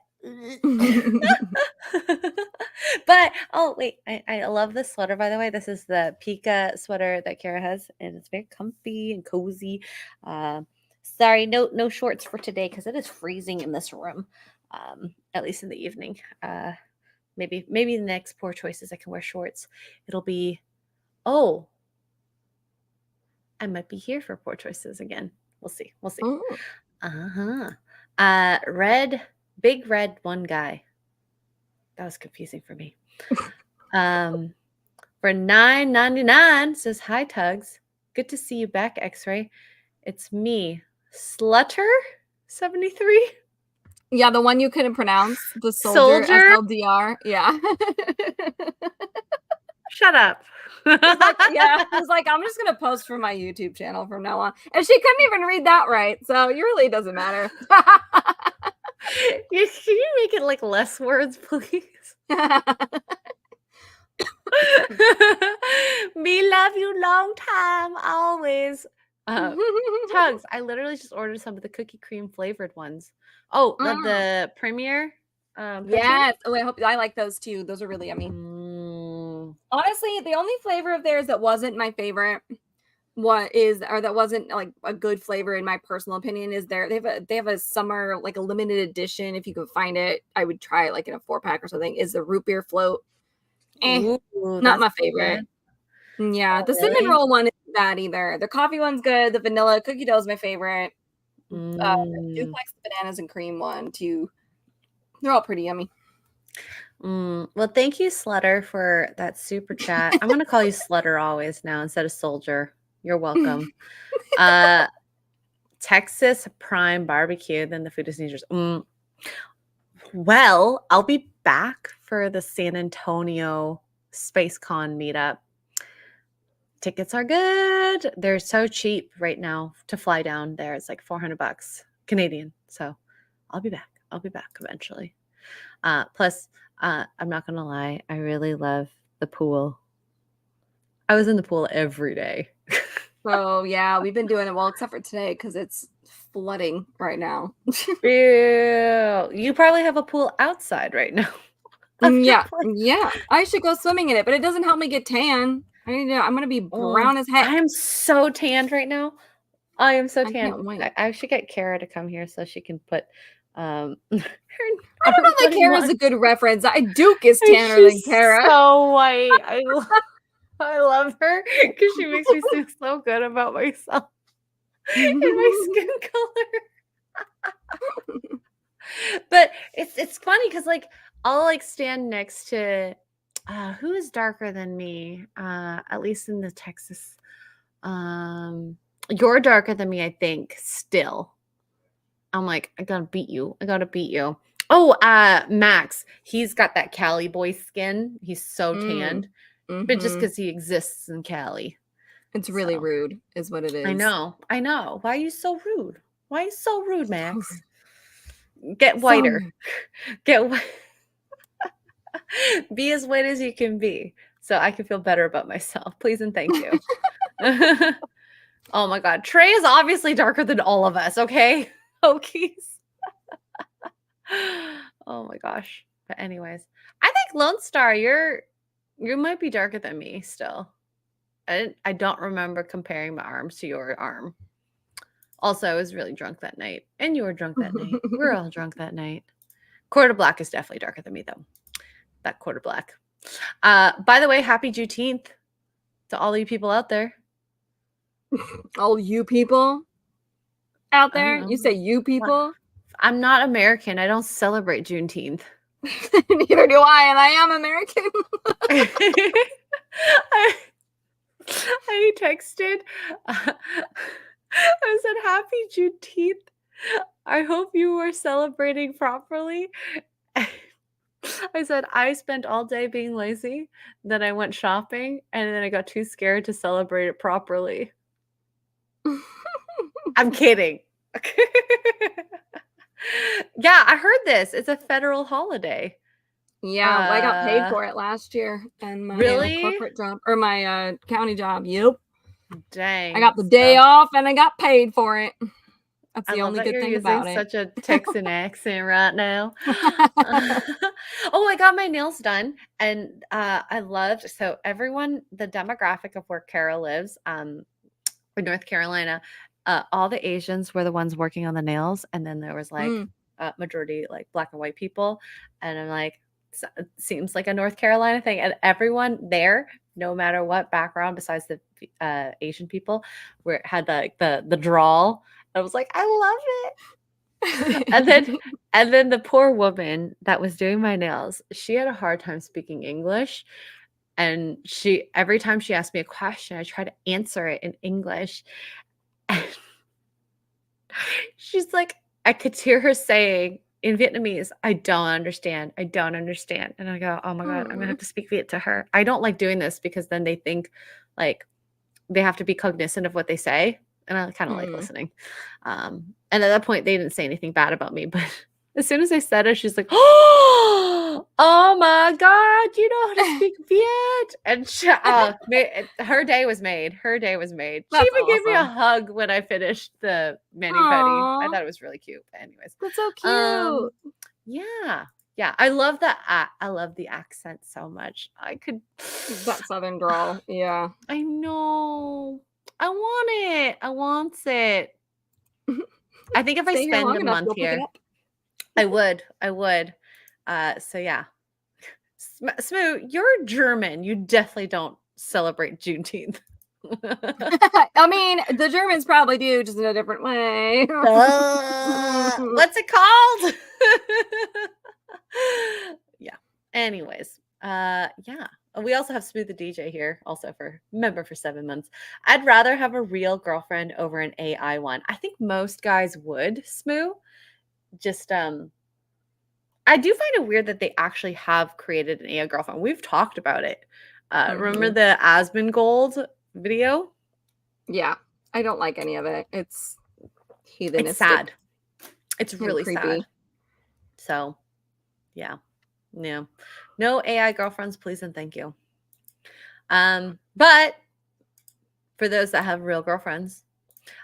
But wait, I love this sweater, by the way. This is the Pika sweater that Kara has, and it's very comfy and cozy. Sorry, no shorts for today because it is freezing in this room, at least in the evening. Maybe the next Poor Choices I can wear shorts. It'll be I might be here for Poor Choices again. We'll see. Ooh. Big red one guy. That was confusing for me. For $9.99 says, hi Tugs. Good to see you back, X-Ray. It's me, Slutter 73. Yeah, the one you couldn't pronounce. The soldier. SLDR. Yeah. Shut up. I was like, I'm just gonna post for my YouTube channel from now on. And she couldn't even read that right, so it really doesn't matter. Can you make it like less words, please? Me love you long time, always. Tugs, I literally just ordered some of the cookie cream flavored ones. The Premier. Yes. Oh, I like those too. Those are really yummy. Honestly, the only flavor of theirs that wasn't my favorite that wasn't like a good flavor in my personal opinion is they have a summer, like a limited edition. If you could find it, I would try it like in a 4-pack or something. Is the root beer float. Not my favorite. Good. Yeah, the cinnamon roll one isn't bad either. The coffee one's good. The vanilla cookie dough is my favorite. Duplex bananas and cream one too. They're all pretty yummy. Well, thank you, Slutter, for that super chat. I'm gonna call you Slutter always now instead of Soldier. You're welcome. Texas Prime Barbecue. Then the food is dangerous. Well, I'll be back for the San Antonio SpaceCon meetup. Tickets are good. They're so cheap right now to fly down there. It's like $400 Canadian. So I'll be back. I'll be back eventually. Plus, I'm not gonna lie, I really love the pool. I was in the pool every day. Oh yeah, we've been doing it well, except for today because it's flooding right now. Ew. You probably have a pool outside right now. Yeah. I should go swimming in it, but it doesn't help me get tan. I'm gonna be brown as heck. I am so tanned right now. I am so tanned. Can't wait. I should get Kara to come here so she can put I don't know that Kara's a good reference. Duke is tanner than Kara. So white. I love her because she makes me feel so good about myself and my skin color. But it's funny because like I'll like stand next to who is darker than me, at least in the Texas. You're darker than me, I think, still. I'm like, I gotta beat you. Oh, Max, he's got that Cali boy skin. He's so tanned. But just because he exists in Cali. It's really rude, is what it is. I know. Why are you so rude? Why are you so rude, So Max? rude. Get So whiter. rude. Get be as white as you can be, so I can feel better about myself. Please and thank you. Oh my God, Trey is obviously darker than all of us. Okay, Hokies. Oh my gosh. But anyways, I think Lone Star, you might be darker than me still. I don't remember comparing my arms to your arm. Also, I was really drunk that night, and you were drunk that night. We were all drunk that night. Quarter black is definitely darker than me, though. That quarter black. By the way, happy Juneteenth to all you people out there. All you people out I don't there. know. You say you people. I'm not American. I don't celebrate Juneteenth. Neither do I, and I am American. I texted. I said, "Happy Juneteenth. I hope you were celebrating properly." I said, "I spent all day being lazy. Then I went shopping, and then I got too scared to celebrate it properly." I'm kidding. Yeah, I heard this. It's a federal holiday. Yeah, well, I got paid for it last year, and my Really? corporate job or my county job. Yep, Dang. I got the day off, and I got paid for it. That's I the love only that good you're thing using about it. such a Texan accent right now. Oh, I got my nails done, and I loved so everyone, the demographic of where Kara lives, in North Carolina, all the Asians were the ones working on the nails, and then there was like majority like black and white people, and I'm like, it seems like a North Carolina thing, and everyone there, no matter what background, besides the Asian people, had the drawl. I was like, I love it. and then the poor woman that was doing my nails, she had a hard time speaking English. And she every time she asked me a question, I tried to answer it in English. And she's like, I could hear her saying in Vietnamese, I don't understand. I don't understand. And I go, oh my God, I'm gonna have to speak Viet to her. I don't like doing this because then they think like they have to be cognizant of what they say. And I kind of like listening. And at that point, they didn't say anything bad about me. But as soon as I said it, she's like, oh my God, you know how to speak Viet. And her day was made. Her day was made. That's She even gave me a awesome. hug when I finished the mani-pedi. I Aw. thought it was really cute. But anyways. That's so cute. Yeah. Yeah. I love that. I love the accent so much. I could. That southern drawl. Yeah. I know. I want it. I want it. I think if I Stay here spend long a enough, month you'll pick it here, up. I would. I would. So yeah. Smoo, you're German. You definitely don't celebrate Juneteenth. I mean, the Germans probably do, just in a different way. What's it called? Yeah. Anyways, yeah. We also have Smooth the DJ here, also for member for 7 months. I'd rather have a real girlfriend over an AI one. I think most guys would, Smoo. Just I do find it weird that they actually have created an AI girlfriend. We've talked about it. Remember the Asmongold video? Yeah, I don't like any of it. It's heathenistic. It's sad. It's really creepy. sad. So, yeah. No. No AI girlfriends, please and thank you. But for those that have real girlfriends,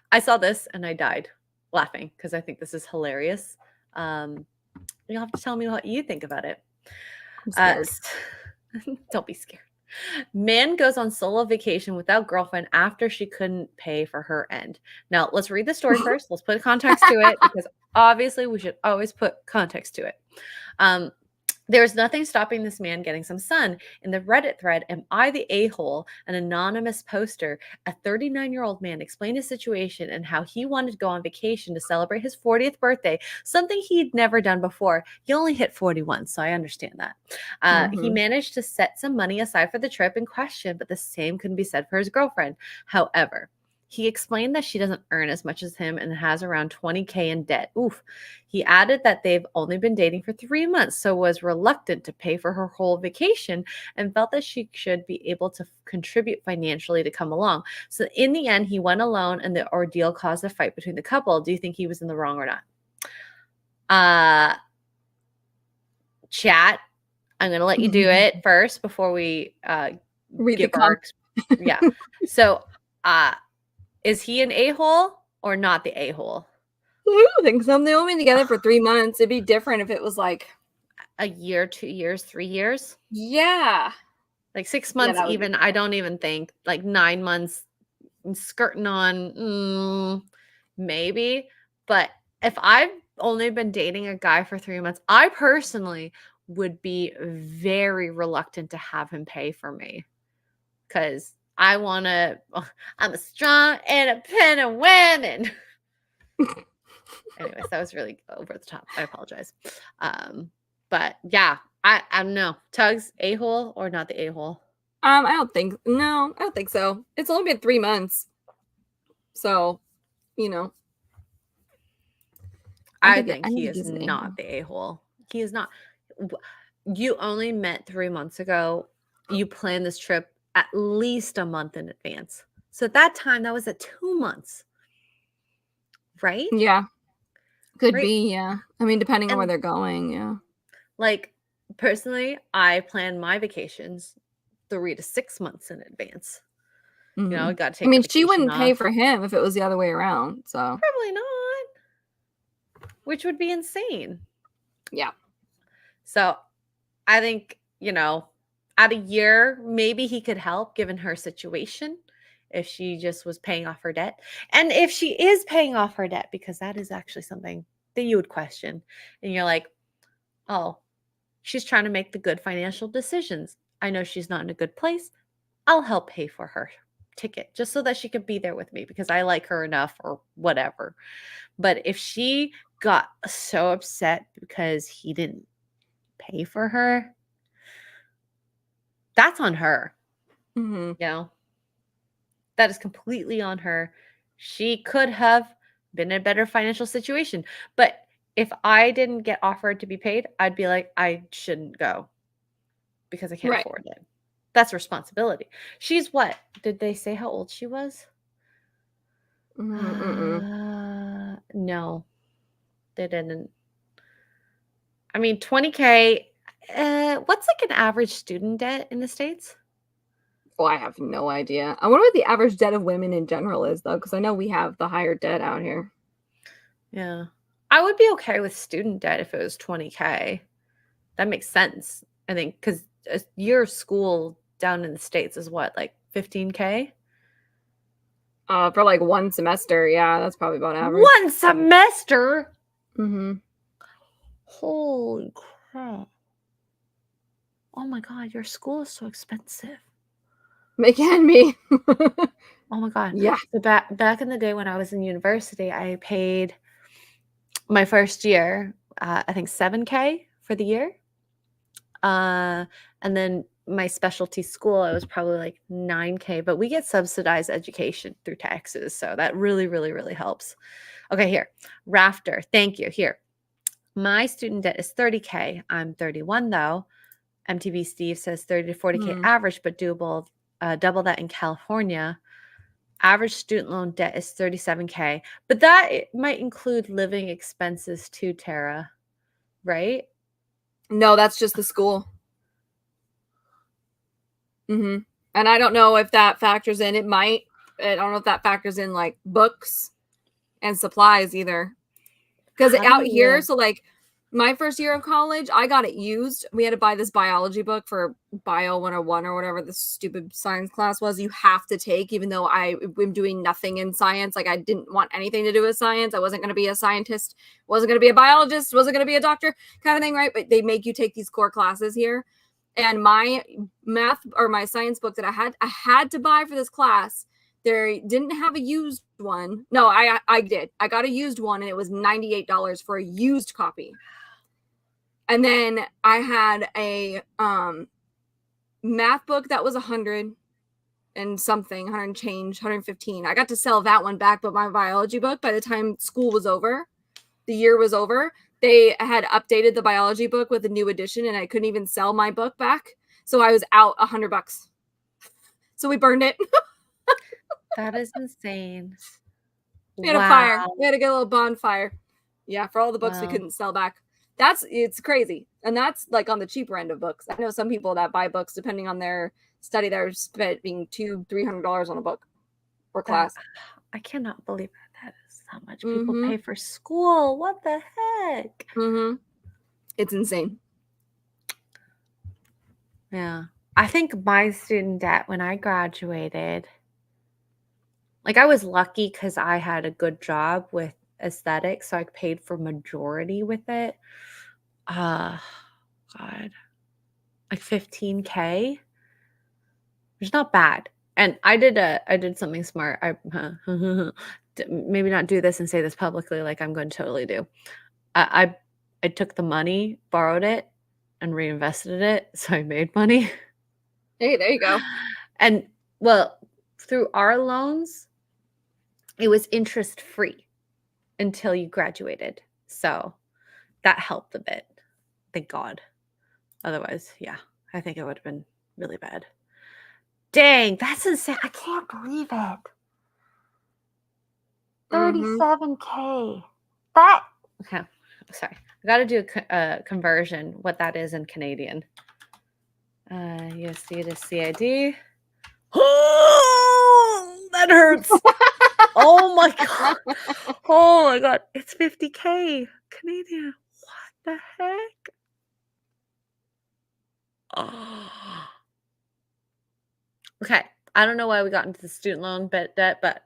I saw this and I died laughing because I think this is hilarious. You'll have to tell me what you think about it. I'm scared. Don't be scared. Man goes on solo vacation without girlfriend after she couldn't pay for her end. Now, let's read the story first. Let's put context to it because obviously we should always put context to it. There's nothing stopping this man getting some sun. In the Reddit thread, Am I the A-hole? An anonymous poster, a 39-year-old man explained his situation and how he wanted to go on vacation to celebrate his 40th birthday, something he'd never done before. He only hit 41, so I understand that. He managed to set some money aside for the trip in question, but the same couldn't be said for his girlfriend. However, He explained that she doesn't earn as much as him and has around 20K in debt. Oof. He added that they've only been dating for 3 months, so was reluctant to pay for her whole vacation and felt that she should be able to contribute financially to come along. So in the end, he went alone and the ordeal caused a fight between the couple. Do you think he was in the wrong or not? Chat, I'm going to let you do it first before we Read give the our yeah. So, is he an a-hole or not the a-hole? I don't think so. They only been together for 3 months. It'd be different if it was like A year, 2 years, 3 years? yeah. Like 6 Yeah, months that would be even, I don't even think. Like 9 months skirting on, maybe. But if I've only been dating a guy for 3 months, I personally would be very reluctant to have him pay for me. Because I'm a strong, independent woman. Anyways, that was really over the top. I apologize. But yeah, I don't know. Tugs, a-hole or not the a-hole? I don't think so. It's only been 3 months. So, you know. I think he he's is an not a-hole. the a-hole. He is not. You only met 3 months ago. You planned this trip at least a month in advance. So at that time, that was at 2 months, right? Yeah. Could Right. be, yeah. I mean, depending on where And they're going, yeah. like personally, I plan my vacations 3 to 6 months in advance. You know, I got to I take a mean, she vacation wouldn't pay off. for him if it was the other way around. So, Probably not, which would be insane. yeah. So I think, at a year, maybe he could help given her situation if she just was paying off her debt. And if she is paying off her debt, because that is actually something that you would question. And you're like, oh, she's trying to make the good financial decisions. I know she's not in a good place. I'll help pay for her ticket just so that she can be there with me because I like her enough or whatever. But if she got so upset because he didn't pay for her, that's on her. Mm-hmm. That is completely on her. She could have been in a better financial situation. But if I didn't get offered to be paid, I'd be like, I shouldn't go because I can't Right. afford it. That's responsibility. She's what? Did they say how old she was? No, they didn't. I mean, 20K. What's like an average student debt in the States? Well, I have no idea. I wonder what the average debt of women in general is, though, because I know we have the higher debt out here. Yeah. I would be okay with student debt if it was 20K. That makes sense. I think because your school down in the States is what, like 15K? For like 1 semester, yeah, that's probably about average. 1 semester? Mm-hmm. Holy crap. Oh my God, your school is so expensive. It can be. Oh my God. Yeah. So back in the day when I was in university, I paid my first year, I think 7K for the year. And then my specialty school, I was probably like 9K, but we get subsidized education through taxes. So that really, really, really helps. Okay, here. Rafter, thank you. Here. My student debt is 30K. I'm 31 though. MTV Steve says 30 to 40K average, but doable, double that in California. Average student loan debt is 37K, but that might include living expenses too, Tara, right? No, that's just the school. Mm-hmm. And I don't know if that factors in. It might. I don't know if that factors in like books and supplies either. Because out here, so like my first year of college, I got it used. We had to buy this biology book for Bio 101 or whatever the stupid science class was you have to take, even though I am doing nothing in science. Like I didn't want anything to do with science. I wasn't going to be a scientist, wasn't going to be a biologist, wasn't going to be a doctor kind of thing, right? But they make you take these core classes here. And my math or my science book that I had to buy for this class, they didn't have a used one. No, I did. I got a used one and it was $98 for a used copy. And then I had a math book that was $100. and something, 100 and change, 115. I got to sell that one back, but my biology book, by the time school was over, the year was over, they had updated the biology book with a new edition, and I couldn't even sell my book back. So I was out $100. So we burned it. That is insane. We had a fire. We had to get a little bonfire. Yeah, for all the books we Wow. couldn't sell back. It's crazy. And that's like on the cheaper end of books. I know some people that buy books depending on their study, they're spending $200-$300 on a book or class. I cannot believe that is how much people pay for school. What the heck? It's insane. Yeah. I think my student debt when I graduated, like I was lucky because I had a good job with aesthetics, so I paid for majority with it. God, like $15K, which is not bad. And I did something smart. I maybe not do this and say this publicly like I'm going to totally do. I took the money, borrowed it, and reinvested it, so I made money. Hey, there you go. And well, through our loans, it was interest free until you graduated. So that helped a bit. Thank God. Otherwise, yeah, I think it would have been really bad. Dang, that's insane. I can't believe it. 37K. That okay. Sorry. I got to do a conversion, what that is in Canadian. USD to CID. Oh, that hurts. Oh my God. Oh my God. It's 50K Canadian. What the heck? Oh. Okay. I don't know why we got into the student loan debt, but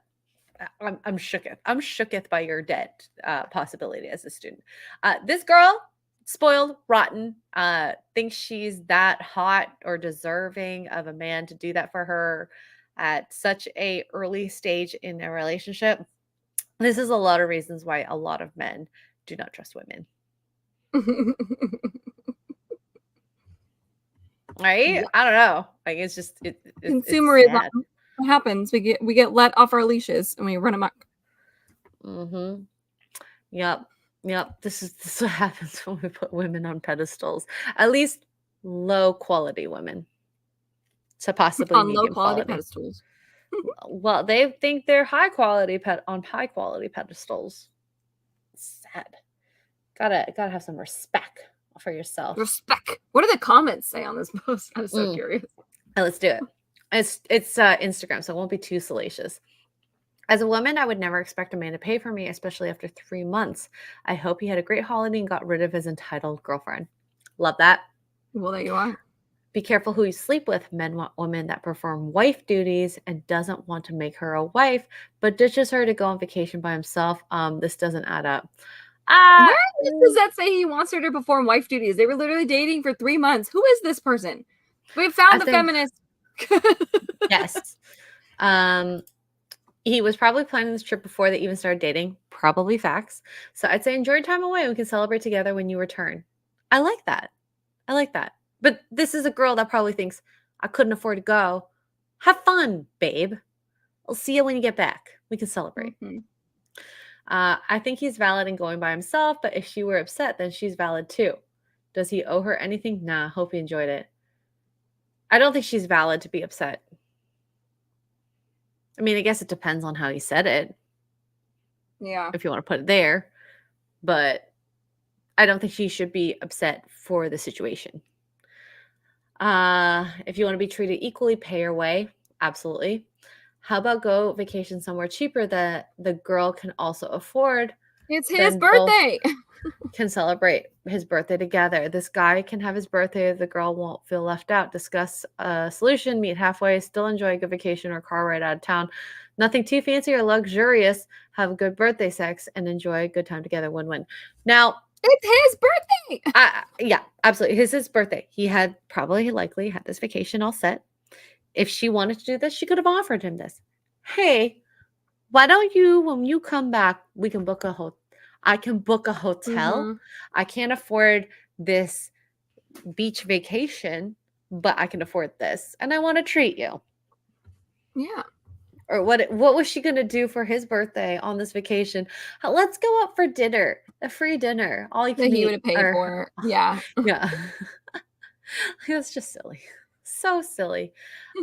I'm shooketh. I'm shooketh by your debt possibility as a student. This girl, spoiled, rotten, thinks she's that hot or deserving of a man to do that for her at such a early stage in a relationship. This is a lot of reasons why a lot of men do not trust women. Right? Yeah. I don't know. Like it's just Consumerism. What happens? We get let off our leashes and we run amok. Yep. This is what happens when we put women on pedestals. At least low quality women. So possibly On medium low quality quality. pedestals. Well, they think they're high quality on high quality pedestals. It's sad. Gotta have some respect for yourself. Respect. What do the comments say on this post? I'm so curious. Let's do it. It's Instagram, so it won't be too salacious. As a woman, I would never expect a man to pay for me, especially after 3 months. I hope he had a great holiday and got rid of his entitled girlfriend. Love that. Well, there you are. Be careful who you sleep with. Men want women that perform wife duties and doesn't want to make her a wife, but ditches her to go on vacation by himself. This doesn't add up. Where does that say he wants her to perform wife duties? They were literally dating for 3 months. Who is this person? We found the feminist. Yes. He was probably planning this trip before they even started dating. Probably facts. So I'd say enjoy time away. We can celebrate together when you return. I like that. But this is a girl that probably thinks, I couldn't afford to go. Have fun, babe. I'll see you when you get back. We can celebrate. I think he's valid in going by himself, but if she were upset, then she's valid too. Does he owe her anything? Nah, hope he enjoyed it. I don't think she's valid to be upset. I mean, I guess it depends on how he said it. Yeah. If you want to put it there. But I don't think she should be upset for the situation. If you want to be treated equally, pay your way. Absolutely. How about go vacation somewhere cheaper that the girl can also afford? It's his birthday. Can celebrate his birthday together. This guy can have his birthday. The girl won't feel left out. Discuss a solution. Meet halfway. Still enjoy a good vacation or car ride out of town. Nothing too fancy or luxurious. Have a good birthday sex and enjoy a good time together. Win-win. Now, it's his birthday. Yeah, absolutely. His birthday. He had likely had this vacation all set. If she wanted to do this, she could have offered him this. Hey, why don't you, when you come back, we can book a hotel. I can book a hotel. I can't afford this beach vacation, but I can afford this. And I want to treat you. Yeah. Or what was she gonna do for his birthday on this vacation? Let's go out for dinner, a free dinner, all you That can he would eat. have paid for. Yeah. Yeah. It was just silly. So silly.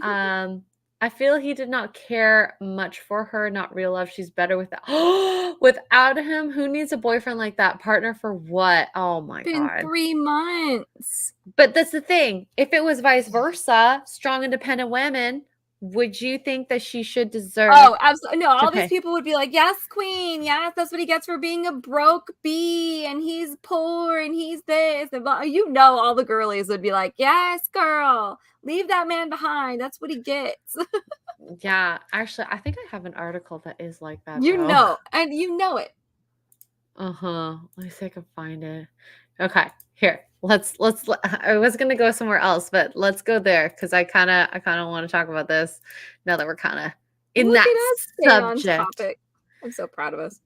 Um, I feel he did not care much for her, not real love. She's better without without him. Who needs a boyfriend like that? Partner for what? Oh my Been God. 3 months. But that's the thing. If it was vice versa, strong, independent women, would you think that she should deserve Oh, absolutely. No, to all these pay? people would be like, yes, queen. Yes, that's what he gets for being a broke bee. And he's poor and he's this. And blah. You know, all the girlies would be like, yes, girl, leave that man behind. That's what he gets. Yeah, actually, I think I have an article that is like that You though. know, and you know it. Uh-huh. Let me see if I can find it. Okay, here. I was gonna go somewhere else, but let's go there because I kinda want to talk about this now that we're kind of in Look that at us staying on subject. topic. I'm so proud of us.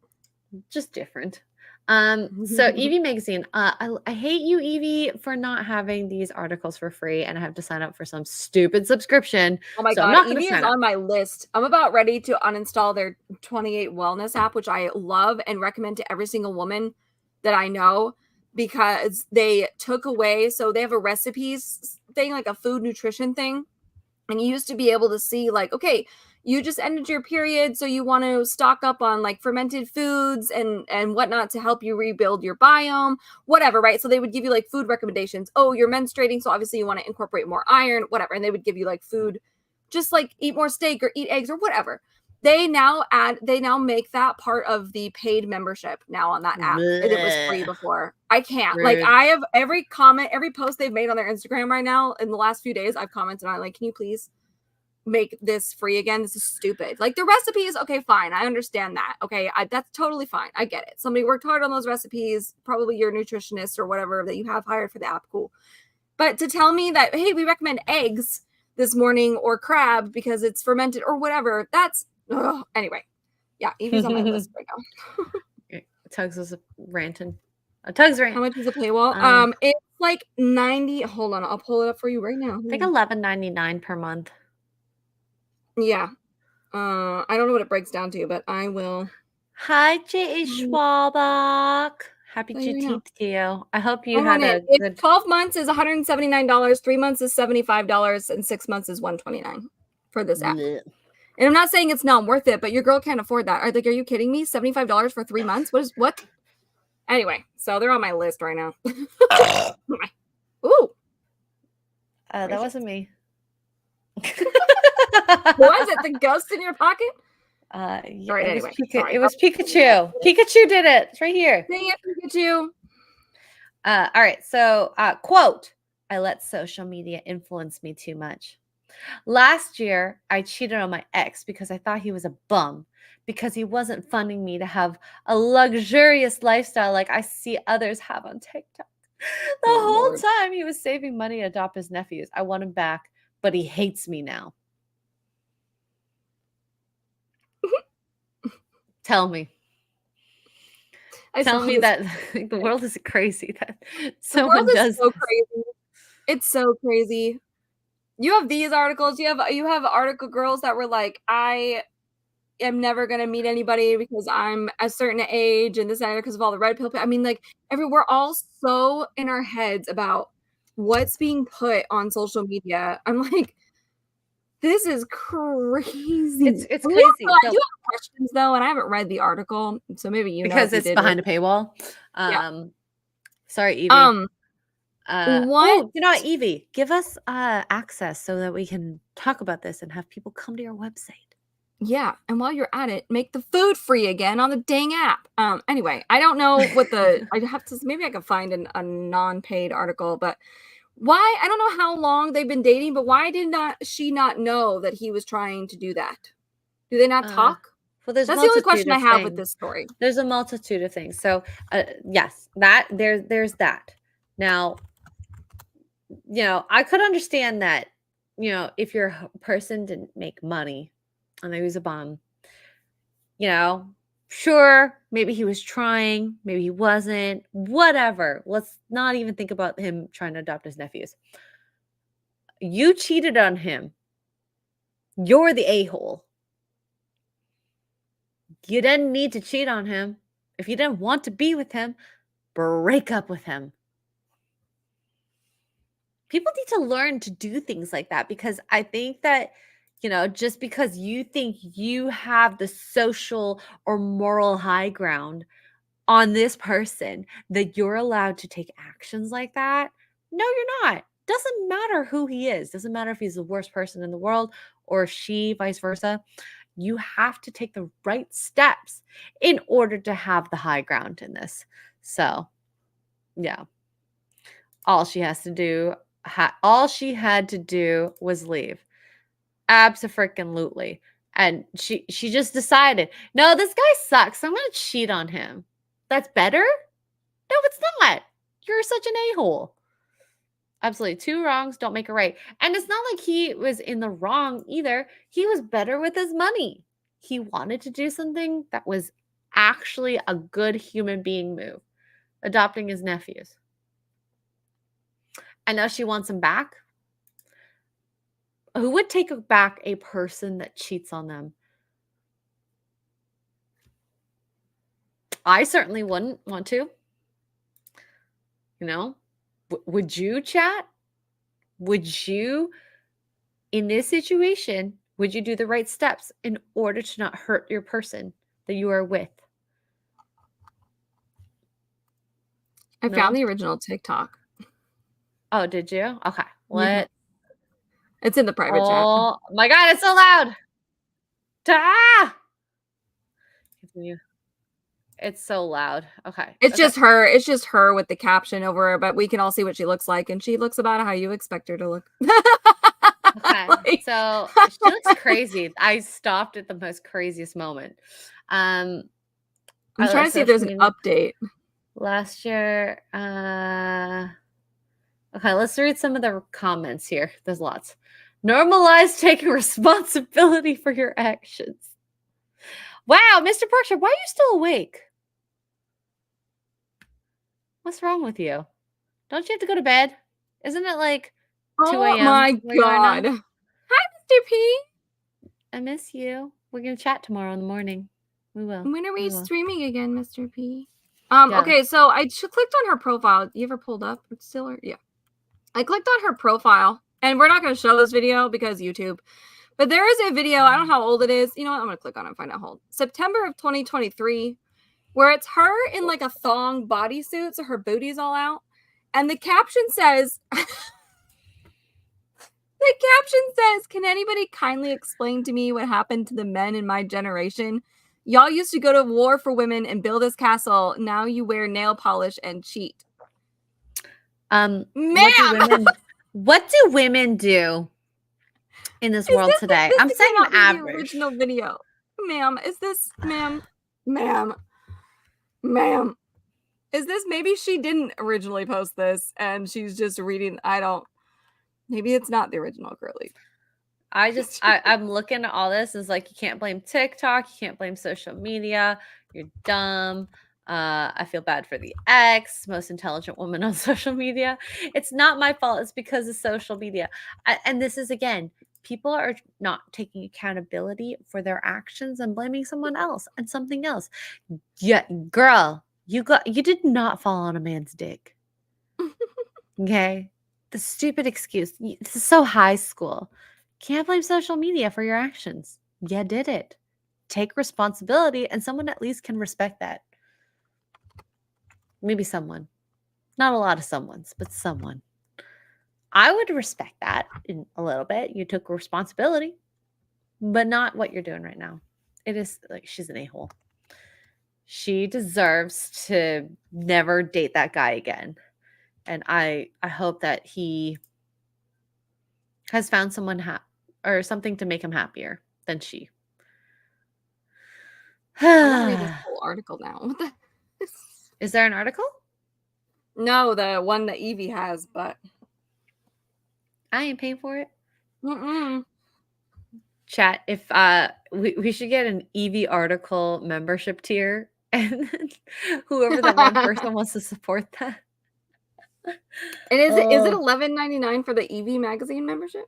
Just different. So Evie Magazine, I hate you, Evie, for not having these articles for free, and I have to sign up for some stupid subscription. Oh my So I'm God, not gonna Evie is sign up. on my list. I'm about ready to uninstall their 28 Wellness app, which I love and recommend to every single woman that I know because they took away. So they have a recipes thing, like a food nutrition thing. And you used to be able to see, like, okay, you just ended your period, so you want to stock up on like fermented foods and whatnot to help you rebuild your biome, whatever, right? So they would give you like food recommendations. Oh, you're menstruating, so obviously you want to incorporate more iron, whatever. And they would give you like food, just like eat more steak or eat eggs or whatever. They now make that part of the paid membership now on that app. And it was free Blech. before. I can't. Like, Rude. I have every comment, every post they've made on their Instagram right now in the last few days, I've commented on, like, can you please make this free again? This is stupid. Like, the recipes, okay, fine. I understand that. Okay, that's totally fine. I get it. Somebody worked hard on those recipes, probably your nutritionist or whatever that you have hired for the app, cool. But to tell me that, hey, we recommend eggs this morning or crab because it's fermented or whatever, that's anyway. Yeah, Evie's on my list right now. Tugs was ranting. A Tugs rant. How much is the paywall? It's like 90. Hold on, I'll pull it up for you right now. I think $11.99 per month. Yeah. I don't know what it breaks down to, but I will. Hi, J. Schwalbach. Happy Tell you right now. Juneteenth to you. I hope you I'm had on a it. It's good. 12 months is $179, 3 months is $75, and 6 months is $129 for this app. Blech. And I'm not saying it's not worth it, but your girl can't afford that. Are you kidding me? $75 for 3 months? What? Anyway, so they're on my list right now. Ooh. That wasn't me. Was it the ghost in your pocket? Yeah, Right, it was anyway, Pika- it was Pikachu. Pikachu did it. It's right here. Dang it, Pikachu. All right. So, quote, I let social media influence me too much. Last year, I cheated on my ex because I thought he was a bum, because he wasn't funding me to have a luxurious lifestyle like I see others have on TikTok. The Oh, whole Lord. time he was saving money to adopt his nephews. I want him back, but he hates me now. Tell me. Tell me that the world is crazy that someone the world does is so this. crazy. It's so crazy. You have these articles. You have article girls that were like, I am never gonna meet anybody because I'm a certain age and this and that because of all the red pill. I mean, like, we're all so in our heads about what's being put on social media. I'm like, this is crazy. It's I crazy. do have questions though, and I haven't read the article, so maybe you know because it's behind a paywall. Yeah. Sorry, Evie. What? You know what, Evie? Give us access so that we can talk about this and have people come to your website. Yeah, and while you're at it, make the food free again on the dang app. Anyway, I don't know what I have to. Maybe I can find a non-paid article, but why? I don't know how long they've been dating, but why did she not know that he was trying to do that? Do they not talk? Well, that's the only question I have with this story. There's a multitude of things. So, yes, there's that. Now, I could understand that, if your person didn't make money and they was a bum, sure, maybe he was trying, maybe he wasn't, whatever. Let's not even think about him trying to adopt his nephews. You cheated on him. You're the a-hole. You didn't need to cheat on him. If you didn't want to be with him, break up with him. People need to learn to do things like that, because I think that, just because you think you have the social or moral high ground on this person, that you're allowed to take actions like that. No, you're not. Doesn't matter who he is. Doesn't matter if he's the worst person in the world or she, vice versa. You have to take the right steps in order to have the high ground in this. So, yeah. All she had to do was leave. Abso-freaking-lutely. And she just decided, no, this guy sucks. I'm going to cheat on him. That's better? No, it's not. You're such an a-hole. Absolutely. 2 wrongs don't make a right. And it's not like he was in the wrong either. He was better with his money. He wanted to do something that was actually a good human being move. Adopting his nephews. And now she wants him back. Who would take back a person that cheats on them? I certainly wouldn't want to. Would you, chat? Would you, in this situation, would you do the right steps in order to not hurt your person that you are with? I found the original TikTok. Oh, did you? Okay. Yeah. It's in the private chat. Oh my God, it's so loud. Continue. It's so loud. Okay. It's just her. It's just her with the caption over her, but we can all see what she looks like, and she looks about how you expect her to look. Okay. So she looks crazy. I stopped at the most craziest moment. I'm trying to see if there's an update. Last year. Okay, let's read some of the comments here. There's lots. Normalize taking responsibility for your actions. Wow, Mr. Berkshire, why are you still awake? What's wrong with you? Don't you have to go to bed? Isn't it like 2 a.m.? Oh my God. Hi, Mr. P. I miss you. We're going to chat tomorrow in the morning. We will. When are we streaming again, Mr. P? Yeah. Okay, so I clicked on her profile. You ever pulled up? It's still her? Yeah. I clicked on her profile, and we're not going to show this video because YouTube. But there is a video. I don't know how old it is. You know what? I'm going to click on it and find out how old. September of 2023, where it's her in like a thong bodysuit, so her booty's all out. And the caption says, can anybody kindly explain to me what happened to the men in my generation? Y'all used to go to war for women and build this castle. Now you wear nail polish and cheat. What do women do in this world today? I'm saying average. The original video, ma'am. Is this, ma'am? Is this, maybe she didn't originally post this and she's just reading? Maybe it's not the original girly. I'm looking at all this. It's like, you can't blame TikTok. You can't blame social media. You're dumb. I feel bad for the ex, most intelligent woman on social media. It's not my fault. It's because of social media. And this is, again, people are not taking accountability for their actions and blaming someone else and something else. Yeah, girl, you did not fall on a man's dick. Okay? The stupid excuse. This is so high school. Can't blame social media for your actions. You did it. Take responsibility, and someone at least can respect that. Maybe someone. Not a lot of someones, but someone. I would respect that in a little bit. You took responsibility, but not what you're doing right now. It is like, she's an a-hole. She deserves to never date that guy again. And I hope that he has found someone or something to make him happier than she. I'm gonna read this whole article now. What the? Is there an article? No, the one that Evie has, but I ain't paying for it. Mm-mm. Chat, if we should get an Evie article membership tier, and whoever that one person wants to support that. And is it $11.99 for the Evie magazine membership?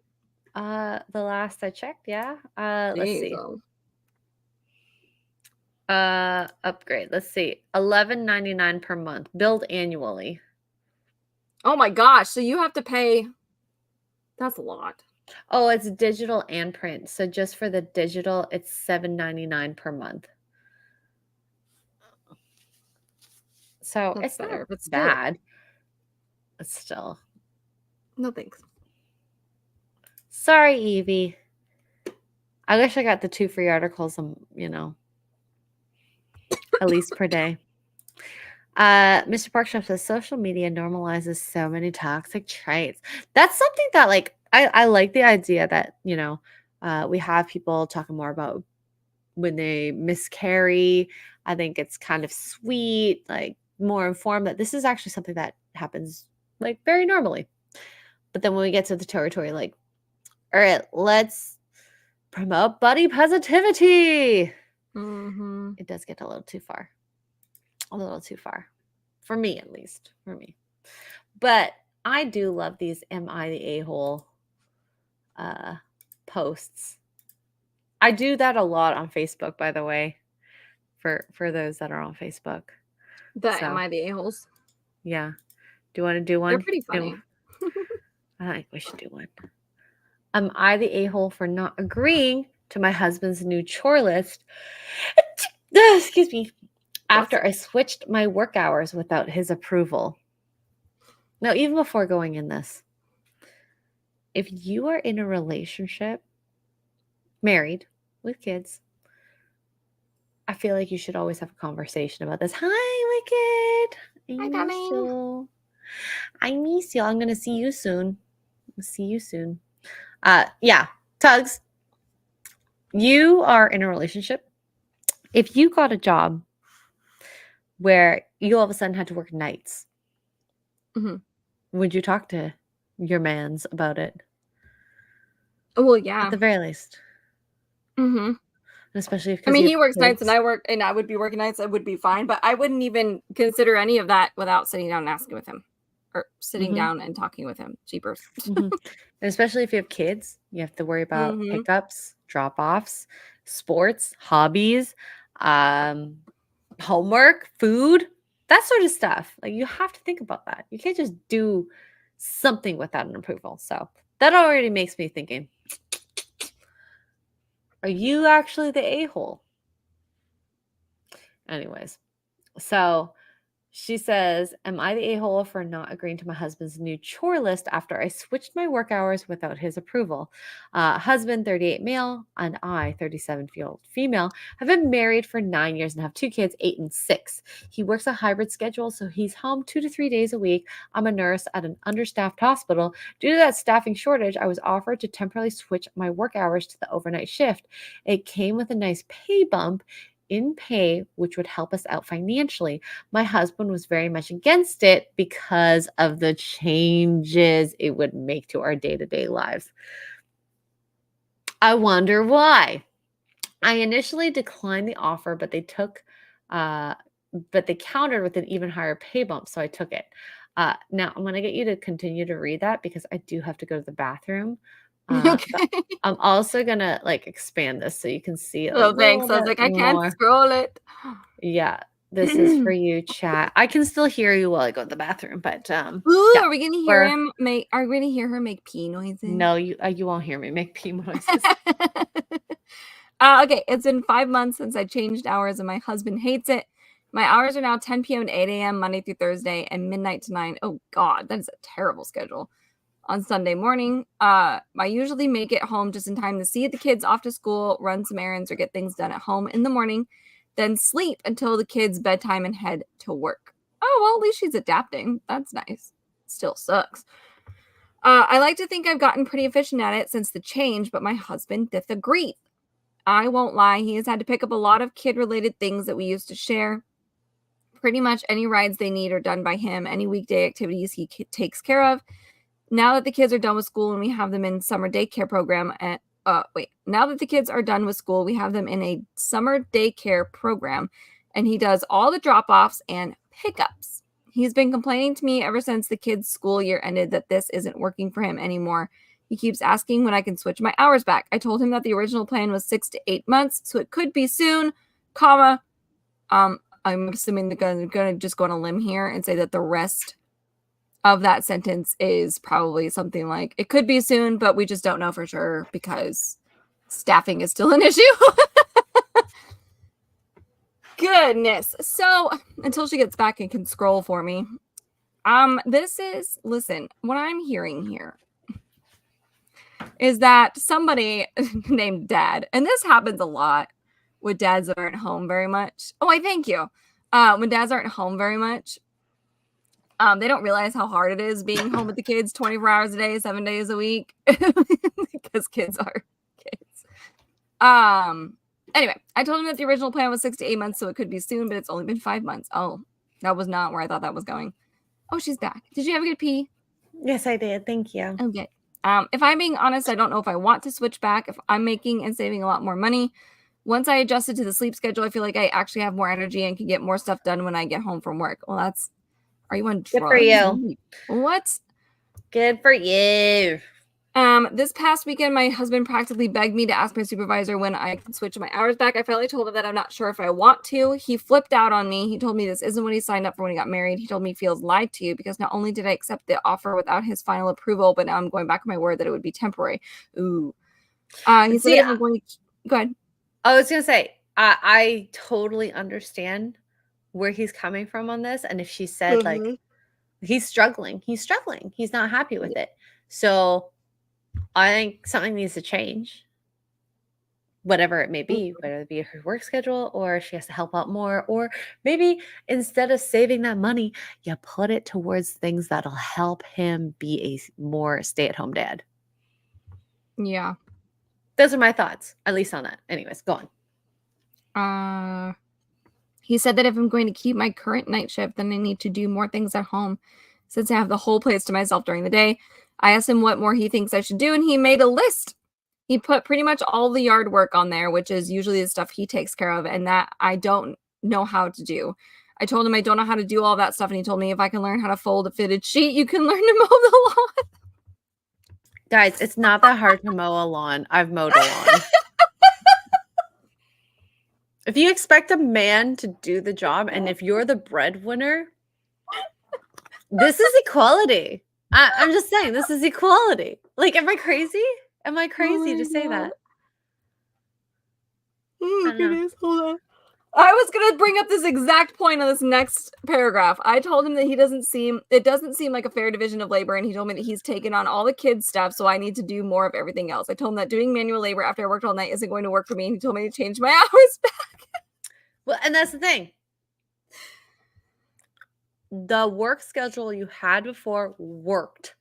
The last I checked, yeah. Let's Jeez, see. oh. Upgrade. Let's see. $11.99 per month, billed annually. Oh my gosh, so you have to pay. That's a lot. Oh, it's digital and print. So just for the digital, it's $7.99 per month. So That's it's better, not but still. bad. But still. No thanks. Sorry, Evie. I wish I got the 2 free articles, at least per day. Mr. Parkshop says social media normalizes so many toxic traits. That's something that, like, I like the idea that, we have people talking more about when they miscarry. I think it's kind of sweet, like more informed that this is actually something that happens like very normally. But then when we get to the territory, like, all right, let's promote body positivity. Mm-hmm. It does get a little too far. A little too far. For me, at least. For me. But I do love these Am I the A-hole posts. I do that a lot on Facebook, by the way, for those that are on Facebook. But So, am I the a-holes? Yeah. Do you want to do one? They're pretty funny. I think we should do one. Am I the a-hole for not agreeing to my husband's new chore list? Excuse me. After I switched my work hours without his approval. Now, even before going in this, if you are in a relationship, married, with kids, I feel like you should always have a conversation about this. Hi, Wicked. Hi, I darling. miss you. I miss you. I'm going to see you soon. See you soon. Yeah, Tugs, you are in a relationship. If you got a job where you all of a sudden had to work nights, would you talk to your mans about it? Well, yeah. At the very least. Mm-hmm. Especially if I mean, he works nights and I would be working nights. It would be fine, but I wouldn't even consider any of that without sitting down and asking with him, or sitting down and talking with him. Jeepers. And especially if you have kids, you have to worry about pickups, drop-offs, sports, hobbies, homework, food, that sort of stuff. Like, you have to think about that. You can't just do something without an approval. So that already makes me thinking, are you actually the a-hole? Anyways, so she says, am I the a-hole for not agreeing to my husband's new chore list after I switched my work hours without his approval? Husband, 38 male, and I, 37-year-old female, have been married for 9 years and have 2 kids, 8 and 6. He works a hybrid schedule, so he's home 2 to 3 days a week. I'm a nurse at an understaffed hospital. Due to that staffing shortage, I was offered to temporarily switch my work hours to the overnight shift. It came with a nice pay bump in pay, which would help us out financially. My husband was very much against it because of the changes it would make to our day-to-day lives. I wonder why. I initially declined the offer, but they countered with an even higher pay bump, so I took it. Now I'm going to get you to continue to read that because I do have to go to the bathroom. Okay. I'm also going to expand this so you can see it. Oh, thanks. I was like, I can't scroll it. Yeah, this is for you, chat. I can still hear you while I go to the bathroom, but Ooh, yeah, are we gonna hear him make? Are we gonna hear her make pee noises? No, you won't hear me make pee noises. Okay, it's been 5 months since I changed hours, and my husband hates it. My hours are now 10 p.m. to 8 a.m. Monday through Thursday, and midnight to 9. Oh God, that is a terrible schedule. On Sunday morning, I usually make it home just in time to see the kids off to school, run some errands, or get things done at home in the morning, then sleep until the kids' bedtime and head to work. Oh, well, at least she's adapting. That's nice. Still sucks. I like to think I've gotten pretty efficient at it since the change, but my husband disagreed. I won't lie, he has had to pick up a lot of kid-related things that we used to share. Pretty much any rides they need are done by him. Any weekday activities he takes care of. Now that the kids are done with school and we have them in summer daycare program now that the kids are done with school, we have them in a summer daycare program, and he does all the drop-offs and pickups. He's been complaining to me ever since the kids' school year ended that this isn't working for him anymore. He keeps asking when I can switch my hours back. I told him that the original plan was 6 to 8 months, so it could be soon, comma. I'm assuming they're going to just go on a limb here and say that the rest of that sentence is probably something like, it could be soon, but we just don't know for sure because staffing is still an issue. Goodness. So until she gets back and can scroll for me, listen, what I'm hearing here is that somebody named Dad, and this happens a lot with dads that aren't home very much. Oh, I thank you. When dads aren't home very much, they don't realize how hard it is being home with the kids 24 hours a day, 7 days a week, because kids are kids. Anyway, I told him that the original plan was 6 to 8 months, so it could be soon, but it's only been 5 months. Oh, that was not where I thought that was going. Oh, she's back. Did you have a good pee? Yes, I did. Thank you. Okay. If I'm being honest, I don't know if I want to switch back. If I'm making and saving a lot more money, once I adjusted to the sleep schedule, I feel like I actually have more energy and can get more stuff done when I get home from work. Well, are you on drugs? Good for you. What? Good for you. This past weekend, my husband practically begged me to ask my supervisor when I can switch my hours back. I finally told him that I'm not sure if I want to. He flipped out on me. He told me this isn't what he signed up for when he got married. He told me he feels lied to because not only did I accept the offer without his final approval, but now I'm going back on my word that it would be temporary. Ooh. He said if I'm going to go ahead. I was gonna say, I totally understand where he's coming from on this, and if she said like he's struggling, he's not happy with it. So I think something needs to change, whatever it may be, whether it be her work schedule or she has to help out more, or maybe instead of saving that money, you put it towards things that'll help him be a more stay-at-home dad. Yeah. Those are my thoughts, at least on that. Anyways, go on. He said that if I'm going to keep my current night shift, then I need to do more things at home since I have the whole place to myself during the day. I asked him what more he thinks I should do, and he made a list. He put pretty much all the yard work on there, which is usually the stuff he takes care of, and that I don't know how to do. I told him I don't know how to do all that stuff, and he told me if I can learn how to fold a fitted sheet, you can learn to mow the lawn. Guys, it's not that hard to mow a lawn. I've mowed a lawn. If you expect a man to do the job, and if you're the breadwinner, this is equality. I'm just saying, this is equality. Like, am I crazy? Am I crazy to say that? Oh, goodness. Hold on. I was going to bring up this exact point on this next paragraph. I told him that it doesn't seem like a fair division of labor, and he told me that he's taken on all the kids' stuff, so I need to do more of everything else. I told him that doing manual labor after I worked all night isn't going to work for me, and he told me to change my hours back. Well, and that's the thing. The work schedule you had before worked.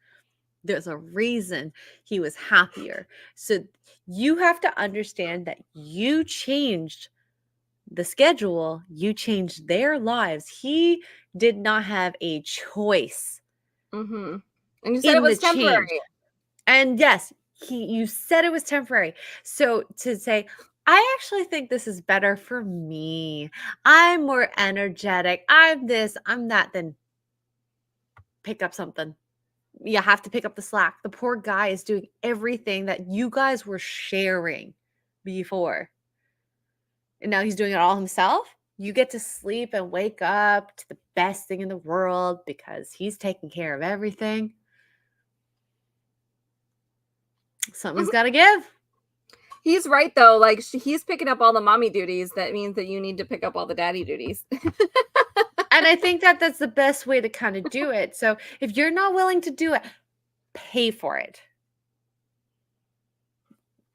There's a reason he was happier. So you have to understand that you changed the schedule, you changed their lives. He did not have a choice. Mm-hmm. And you said it was temporary. Change. And yes, you said it was temporary. So to say, I actually think this is better for me. I'm more energetic. I'm this, I'm that, then pick up something. You have to pick up the slack. The poor guy is doing everything that you guys were sharing before. And now he's doing it all himself. You get to sleep and wake up to the best thing in the world because he's taking care of everything. Something's got to give. He's right, though. Like, he's picking up all the mommy duties. That means that you need to pick up all the daddy duties. And I think that that's the best way to kind of do it. So if you're not willing to do it, pay for it.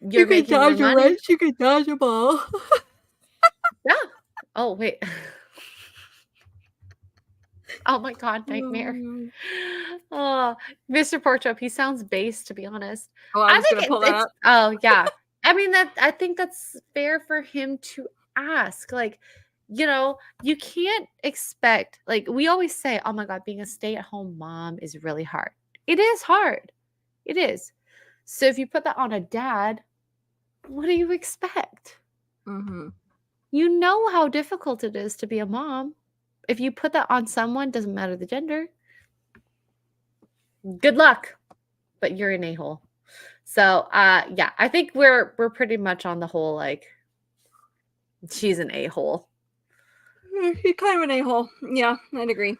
You're making more money. Wrench, you can dodge a ball. Yeah. Oh, wait. Oh my God, nightmare. Oh, Mr. Porkchop, he sounds base, to be honest. Oh, I was gonna pull that up. Oh, yeah. I mean, I think that's fair for him to ask. Like, you know, you can't expect, like, we always say, oh my God, being a stay-at-home mom is really hard. It is hard. It is. So if you put that on a dad, what do you expect? Mm-hmm. You know how difficult it is to be a mom. If you put that on someone, doesn't matter the gender. Good luck, but you're an a-hole. So yeah, I think we're pretty much on the whole like she's an a-hole. He's kind of an a-hole. Yeah, I'd agree.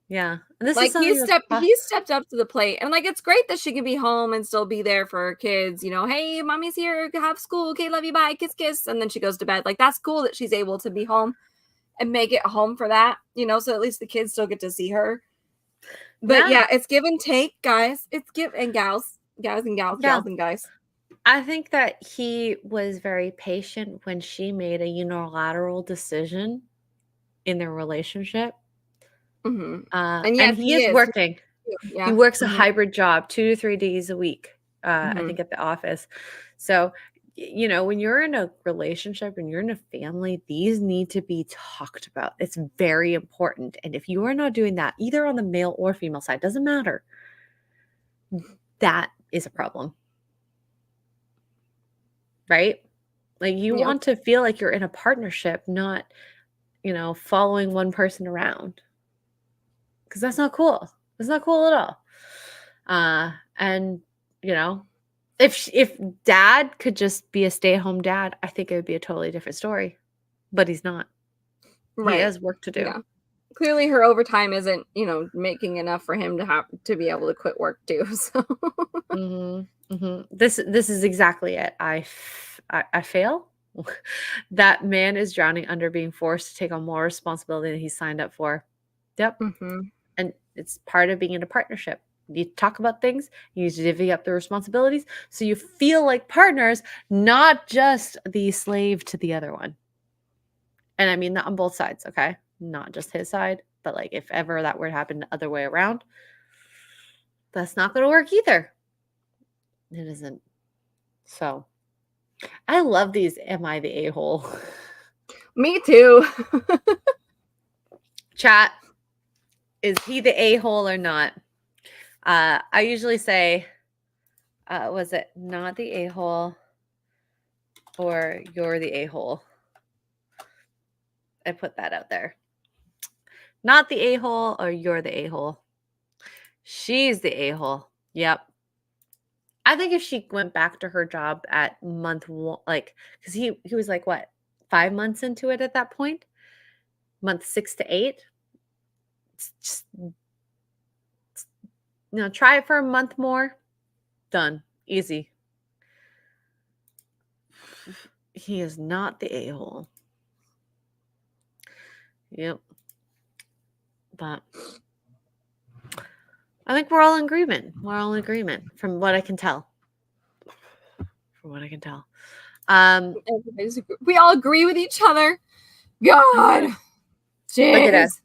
Yeah. And this is Like something he stepped up to the plate, and like it's great that she can be home and still be there for her kids. You know, hey, mommy's here, have school, okay, love you, bye, kiss, kiss, and then she goes to bed. Like that's cool that she's able to be home and make it home for that. You know, so at least the kids still get to see her. But yeah, it's give and take, guys. It's give and gals and gals and guys. I think that he was very patient when she made a unilateral decision in their relationship. Mm-hmm. And he is working. Yeah. He works a hybrid job 2 to 3 days a week, I Mhm. think, at the office. So, you know, when you're in a relationship and you're in a family, these need to be talked about. It's very important. And if you are not doing that, either on the male or female side, doesn't matter. That is a problem. Right? Like you Yep. want to feel like you're in a partnership, not, you know, following one person around. Because that's not cool. It's not cool at all. And you know, if dad could just be a stay-at-home dad, I think it would be a totally different story. But he's not. Right. He has work to do. Yeah. Clearly her overtime isn't, you know, making enough for him to be able to quit work too. So This is exactly it. I fail. That man is drowning under being forced to take on more responsibility than he signed up for. Yep. And it's part of being in a partnership. You talk about things, you need to divvy up the responsibilities so you feel like partners, not just the slave to the other one. And I mean that on both sides, okay? Not just his side, but like if ever that were to happen the other way around, that's not going to work either. It isn't. So I love these Am I the A-hole? Me too. Chat, is he the a-hole or not? I usually say, was it not the a-hole or you're the a-hole? I put that out there. Not the a-hole or you're the a-hole. She's the a-hole. Yep. I think if she went back to her job at month one, like, because he was like, what, 5 months into it at that point? Month 6 to 8? Just, you know, try it for a month more. Done. Easy. He is not the a-hole. Yep. But I think we're all in agreement. We're all in agreement from what I can tell. From what I can tell. We all agree with each other. God. Jeez. Look at us.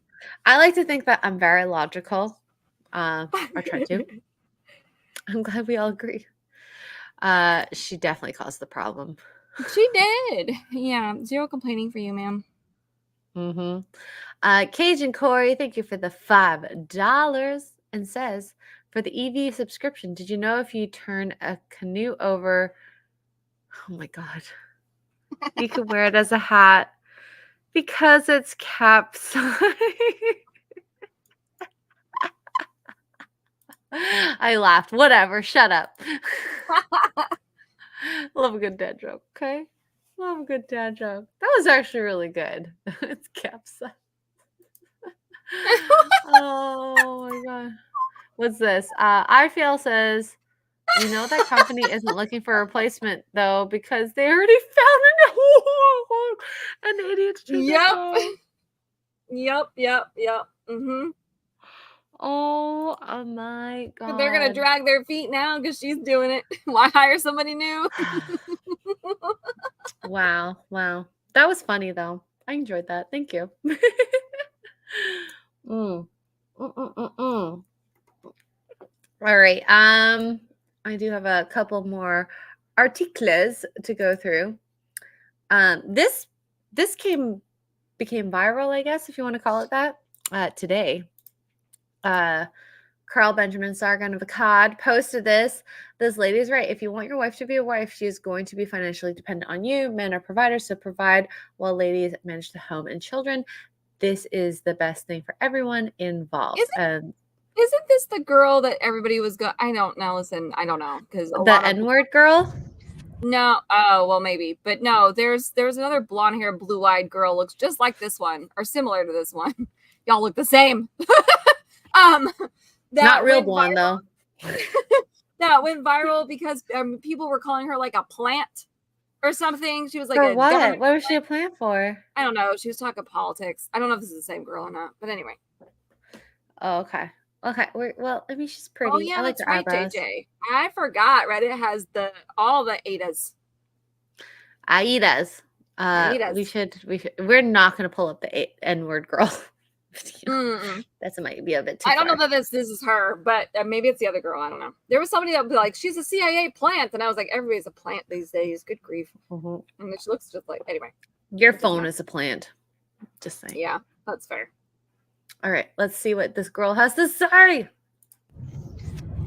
I like to think that I'm very logical. Or try to. I'm glad we all agree. She definitely caused the problem. She did. Yeah. Zero complaining for you, ma'am. Cajun Corey, thank you for the $5 and says, for the EV subscription, did you know if you turn a canoe over, oh my God, you can wear it as a hat because it's capsized? I laughed. Whatever. Shut up. Love a good dad joke. Okay. Love a good dad joke. That was actually really good. It's capsized. Oh my God. What's this? I feel says, we know that company isn't looking for a replacement though because they already found an idiot to do that. Yep. Oh my God. They're gonna drag their feet now because she's doing it. Why hire somebody new? Wow. That was funny though. I enjoyed that. Thank you. All right. I do have a couple more articles to go through. This became viral, I guess, if you want to call it that, today. Carl Benjamin Sargon of Akkad posted this. This lady is right. If you want your wife to be a wife, she is going to be financially dependent on you. Men are providers, so provide while ladies manage the home and children. This is the best thing for everyone involved. Isn't this the girl that everybody was going? I don't know. Listen, I don't know because a The lot of N-word girl? no. Oh well, maybe, but no. There's another blonde hair, blue eyed girl looks just like this one or similar to this one. Y'all look the same. um, that Not real went blonde, though. that went viral because people were calling her like a plant or something. She was like For a what? government. What was she a plan for? I don't know. She was talking politics. I don't know if this is the same girl or not. But anyway. Oh, okay. Okay. Well, I mean, she's pretty. Oh yeah, I like that's her right, eyebrows. JJ. I forgot. Reddit has all the Adas. Aidas. We're not going to pull up the N-word girl. That's might be a bit too I don't know far. that this is her, but maybe it's the other girl. I don't know. There was somebody that would be like, she's a CIA plant, and I was like, everybody's a plant these days. Good grief. And she looks just like anyway. Your phone is a plant. Just saying. Yeah, that's fair. All right, let's see what this girl has to say.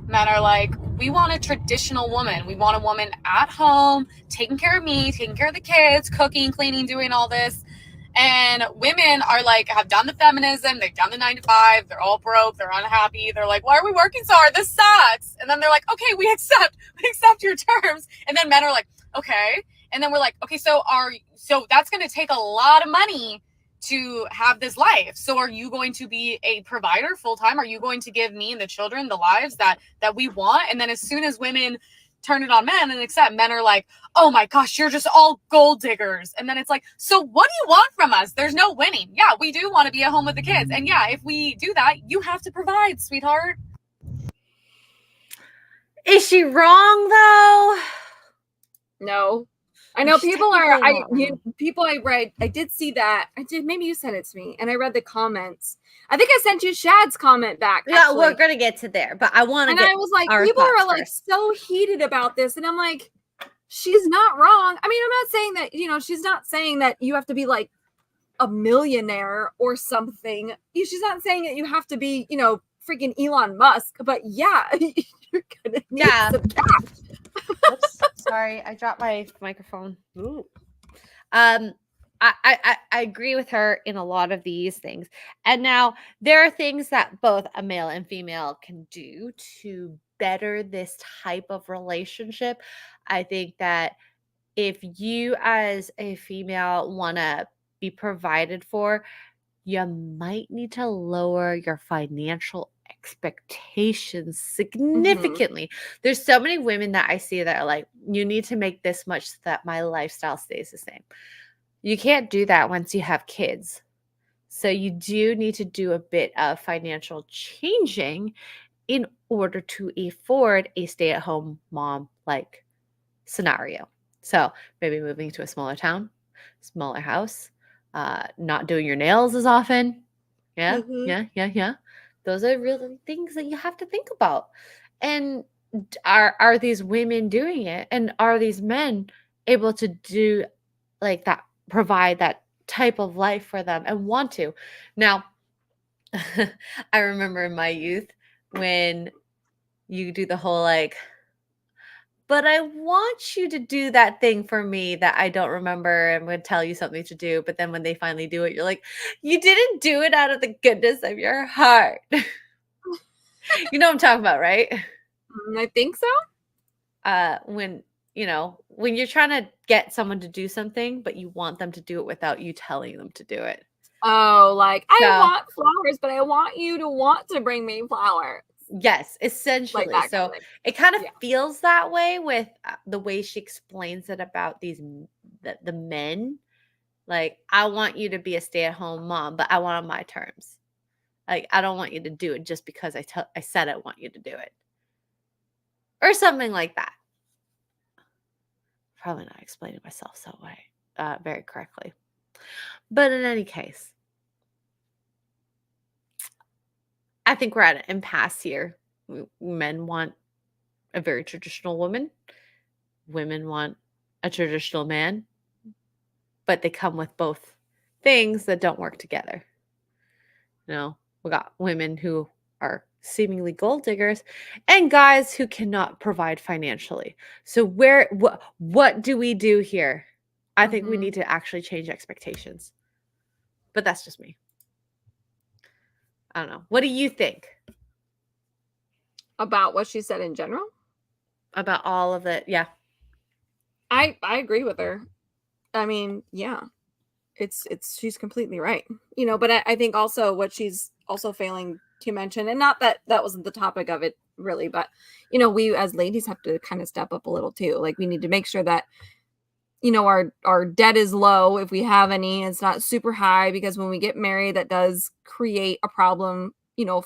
Men are like, we want a traditional woman. We want a woman at home, taking care of me, taking care of the kids, cooking, cleaning, doing all this. And women are like, have done the feminism. They've done the 9 to 5. They're all broke. They're unhappy. They're like, why are we working so hard? This sucks. And then they're like, okay, we accept your terms. And then men are like, okay. And then we're like, okay, so that's going to take a lot of money to have this life. So are you going to be a provider full time? Are you going to give me and the children the lives that we want? And then as soon as women turn it on men and accept, men are like, oh my gosh, you're just all gold diggers. And then it's like, so what do you want from us? There's no winning. Yeah, we do want to be at home with the kids. And yeah, if we do that, you have to provide, sweetheart. Is she wrong though? No. I know She's people are. technically not wrong. I read. I did see that. I did. Maybe you sent it to me, and I read the comments. I think I sent you Shad's comment back. Yeah, actually. we're gonna get to there, but I want to And get. I was like, our people thoughts are like first. so heated about this, and I'm like, she's not wrong. I mean, I'm not saying that she's not saying that you have to be like a millionaire or something. She's not saying that you have to be, freaking Elon Musk. But yeah, you're gonna need some cash. Oops, sorry, I dropped my microphone. Ooh. I agree with her in a lot of these things. And now there are things that both a male and female can do to better this type of relationship. I think that if you as a female want to be provided for, you might need to lower your financial expectations significantly. There's so many women that I see that are like, you need to make this much so that my lifestyle stays the same. You can't do that once you have kids. So you do need to do a bit of financial changing in order to afford a stay-at-home mom like scenario. So maybe moving to a smaller town, smaller house, not doing your nails as often. Yeah. Those are really things that you have to think about. And are these women doing it? And are these men able to do like that, provide that type of life for them and want to? Now, I remember in my youth when you do the whole like, but I want you to do that thing for me that I don't remember and would tell you something to do. But then when they finally do it, you're like, you didn't do it out of the goodness of your heart. You know what I'm talking about, right? I think so. When you're trying to get someone to do something, but you want them to do it without you telling them to do it. Oh, like I want flowers, but I want you to want to bring me flowers. Yes, essentially. Like so it kind of feels that way with the way she explains it about the men. Like, I want you to be a stay-at-home mom, but I want on my terms. Like, I don't want you to do it just because I said I want you to do it. Or something like that. Probably not explaining myself so very correctly. But in any case, I think we're at an impasse here. Men want a very traditional woman. Women want a traditional man. But they come with both things that don't work together. We got women who are seemingly gold diggers and guys who cannot provide financially. So what do we do here? I think we need to actually change expectations. But that's just me. I don't know. What do you think? About what she said in general? about all of it. Yeah. I agree with her. I mean, yeah. She's completely right. But I think also what she's also failing to mention, and not that that wasn't the topic of it really, but we as ladies have to kind of step up a little too. Like, we need to make sure that our debt is low if we have any. It's not super high, because when we get married, that does create a problem,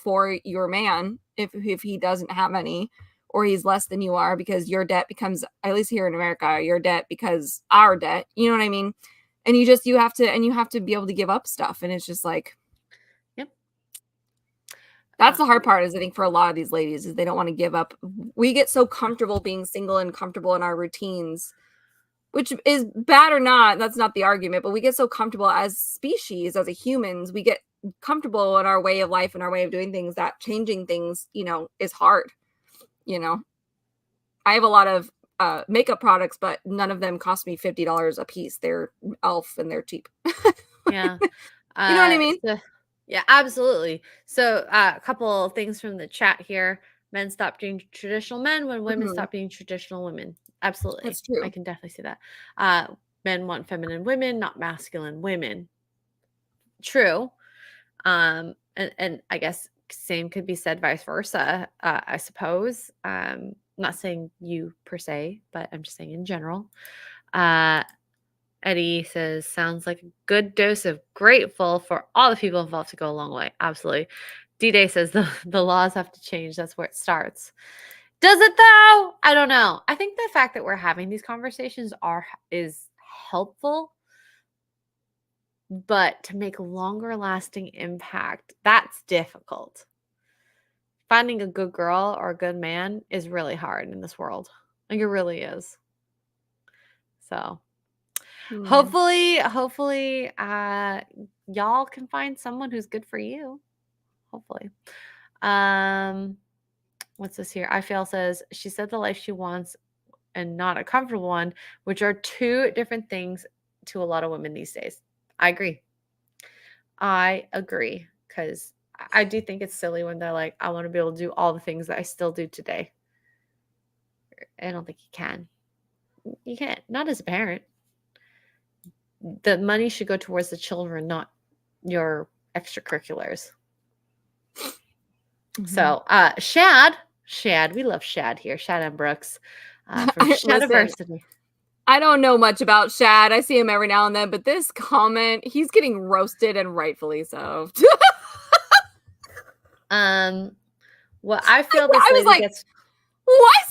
for your man if he doesn't have any, or he's less than you are, because your debt becomes, at least here in America, your debt because our debt. You know what I mean? And you have to be able to give up stuff, and it's just like, Yep. that's the hard part, is I think for a lot of these ladies, is they don't want to give up. We get so comfortable being single and comfortable in our routines, which is bad or not, that's not the argument, but we get so comfortable as species, as a humans, we get comfortable in our way of life and our way of doing things, that changing things, is hard. I have a lot of makeup products, but none of them cost me $50 a piece. They're elf and they're cheap. Yeah. You know what I mean? Yeah, absolutely. So a couple of things from the chat here. Men stop being traditional men when women Mhm. stop being traditional women. Absolutely. That's true. I can definitely see that. Men want feminine women, not masculine women. True. And I guess same could be said vice versa, I suppose. Not saying you per se, but I'm just saying in general. Eddie says, sounds like a good dose of grateful for all the people involved to go a long way. Absolutely. D-Day says the laws have to change. That's where it starts. Does it though? I don't know. I think the fact that we're having these conversations is helpful, but to make a longer lasting impact, that's difficult. Finding a good girl or a good man is really hard in this world. Like, it really is. So Yeah. hopefully, y'all can find someone who's good for you. Hopefully. What's this here? I feel says she said the life she wants and not a comfortable one, which are two different things to a lot of women these days. I agree. Because I do think it's silly when they're like, I want to be able to do all the things that I still do today. I don't think you can. You can't. Not as a parent. The money should go towards the children, not your extracurriculars. Mhm. So, Shad, we love Shad here. Shad and Brooks from Shadiversity. I don't know much about Shad. I see him every now and then, but this comment, he's getting roasted, and rightfully so. What I feel this I was lady like, gets. what?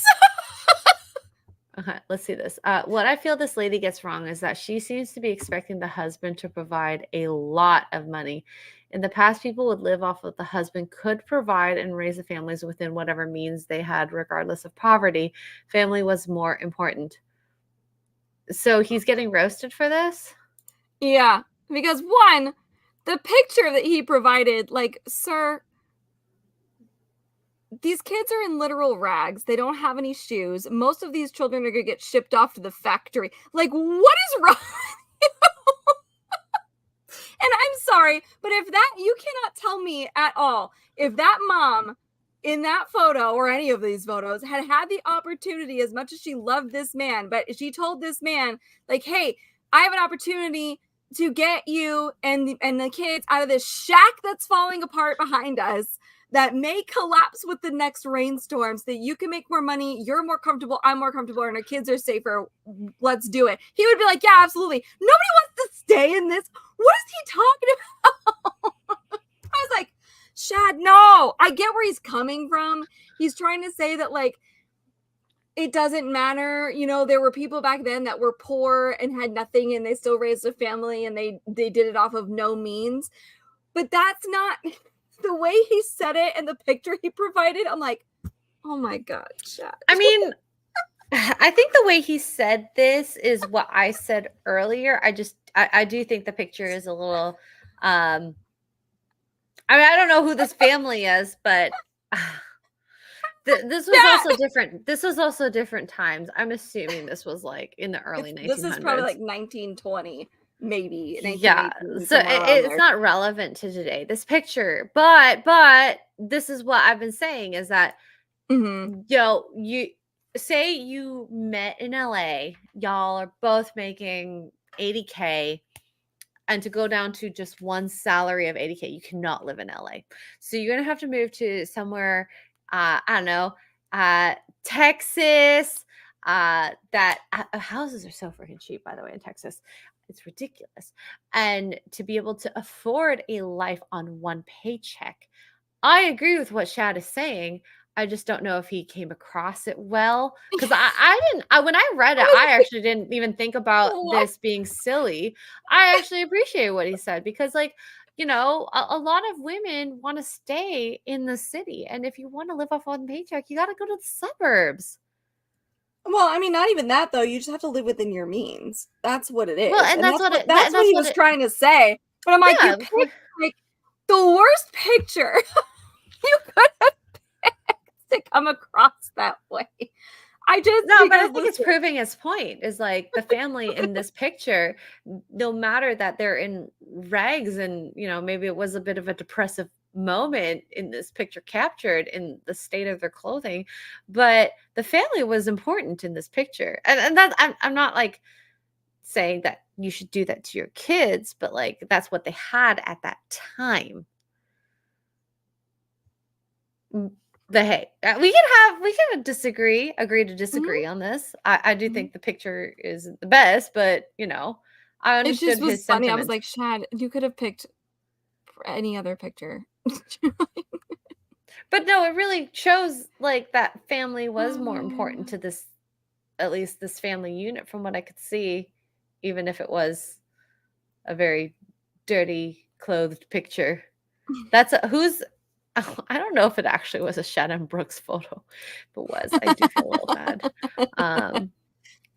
Okay, let's see this. What I feel this lady gets wrong is that she seems to be expecting the husband to provide a lot of money. In the past, people would live off what the husband could provide and raise the families within whatever means they had, regardless of poverty. Family was more important. So he's getting roasted for this? Yeah, because one, the picture that he provided, like, sir, these kids are in literal rags. They don't have any shoes. Most of these children are going to get shipped off to the factory. Like, what is wrong? And I'm sorry, but if that, you cannot tell me at all, if that mom in that photo or any of these photos had the opportunity, as much as she loved this man, but she told this man, like, hey, I have an opportunity to get you and the kids out of this shack that's falling apart behind us, that may collapse with the next rainstorm, so that you can make more money, you're more comfortable, I'm more comfortable, and our kids are safer. Let's do it. He would be like, yeah, absolutely. Nobody wants to stay in this. What is he talking about? I was like, Shad, no. I get where he's coming from. He's trying to say that, like, it doesn't matter. There were people back then that were poor and had nothing, and they still raised a family, and they did it off of no means. But that's not the way he said it, and the picture he provided. I'm like, oh my God, Shad. I mean, I think the way he said this is what I said earlier. I do think the picture is a little, I mean, I don't know who this family is, but this was also different. This was also different times. I'm assuming this was like in the early 1900s. This is probably like 1920. Maybe. Yeah, so it's not relevant to today, this picture, but this is what I've been saying, is that Mhm. you say you met in LA, y'all are both making 80K, and to go down to just one salary of 80K, you cannot live in LA. So you're gonna have to move to somewhere, I don't know, Texas. That houses are so freaking cheap, by the way, in Texas. It's ridiculous. And to be able to afford a life on one paycheck, I agree with what Shad is saying. I just don't know if he came across it well, because I didn't. When I read it, I actually didn't even think about What? this being silly. I actually appreciate what he said, because, like, a lot of women want to stay in the city, and if you want to live off one paycheck, you got to go to the suburbs. Well, I mean, not even that though. You just have to live within your means. That's what it is, Well, and and that's that's what he was trying to say. But I'm like, Yeah, you picked like the worst picture you could have picked to come across that way. No, but I think it's listen, proving his point, is like the family in this picture, no matter that they're in rags, and maybe it was a bit of a depressive moment in this picture captured in the state of their clothing, but the family was important in this picture. And that I'm not like saying that you should do that to your kids, but like that's what they had at that time. Hey, we can agree to disagree on this. I do Mhm. think the picture is the best, but I It understood just was his funny. I was sentiments. like, Shad, you could have picked any other picture. But no, it really shows like that family was more important to this, at least this family unit, from what I could see, even if it was a very dirty clothed picture. That's who's I don't know if it actually was a Shannon Brooks photo. If it was, I do feel a little bad.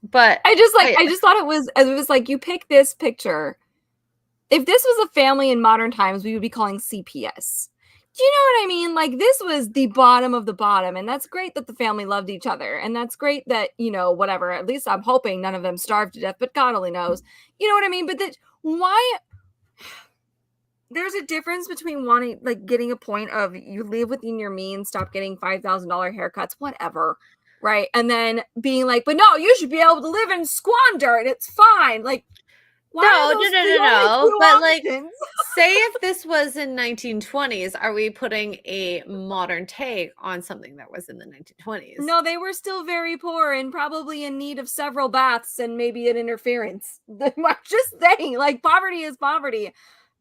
But I just thought it was like, you pick this picture. If this was a family in modern times, we would be calling CPS. Do you know what I mean? Like, this was the bottom of the bottom, and that's great that the family loved each other, and that's great that, whatever, at least I'm hoping none of them starved to death, but God only knows. You know what I mean? But why? There's a difference between wanting, like, getting a point of you live within your means, stop getting $5,000 haircuts, whatever, right? And then being like, but no, you should be able to live in squander, and it's fine. Like, why are those the only two But like, options? say if this was in 1920s, are we putting a modern take on something that was in the 1920s? No, they were still very poor and probably in need of several baths and maybe an interference. I'm just saying, like, poverty is poverty.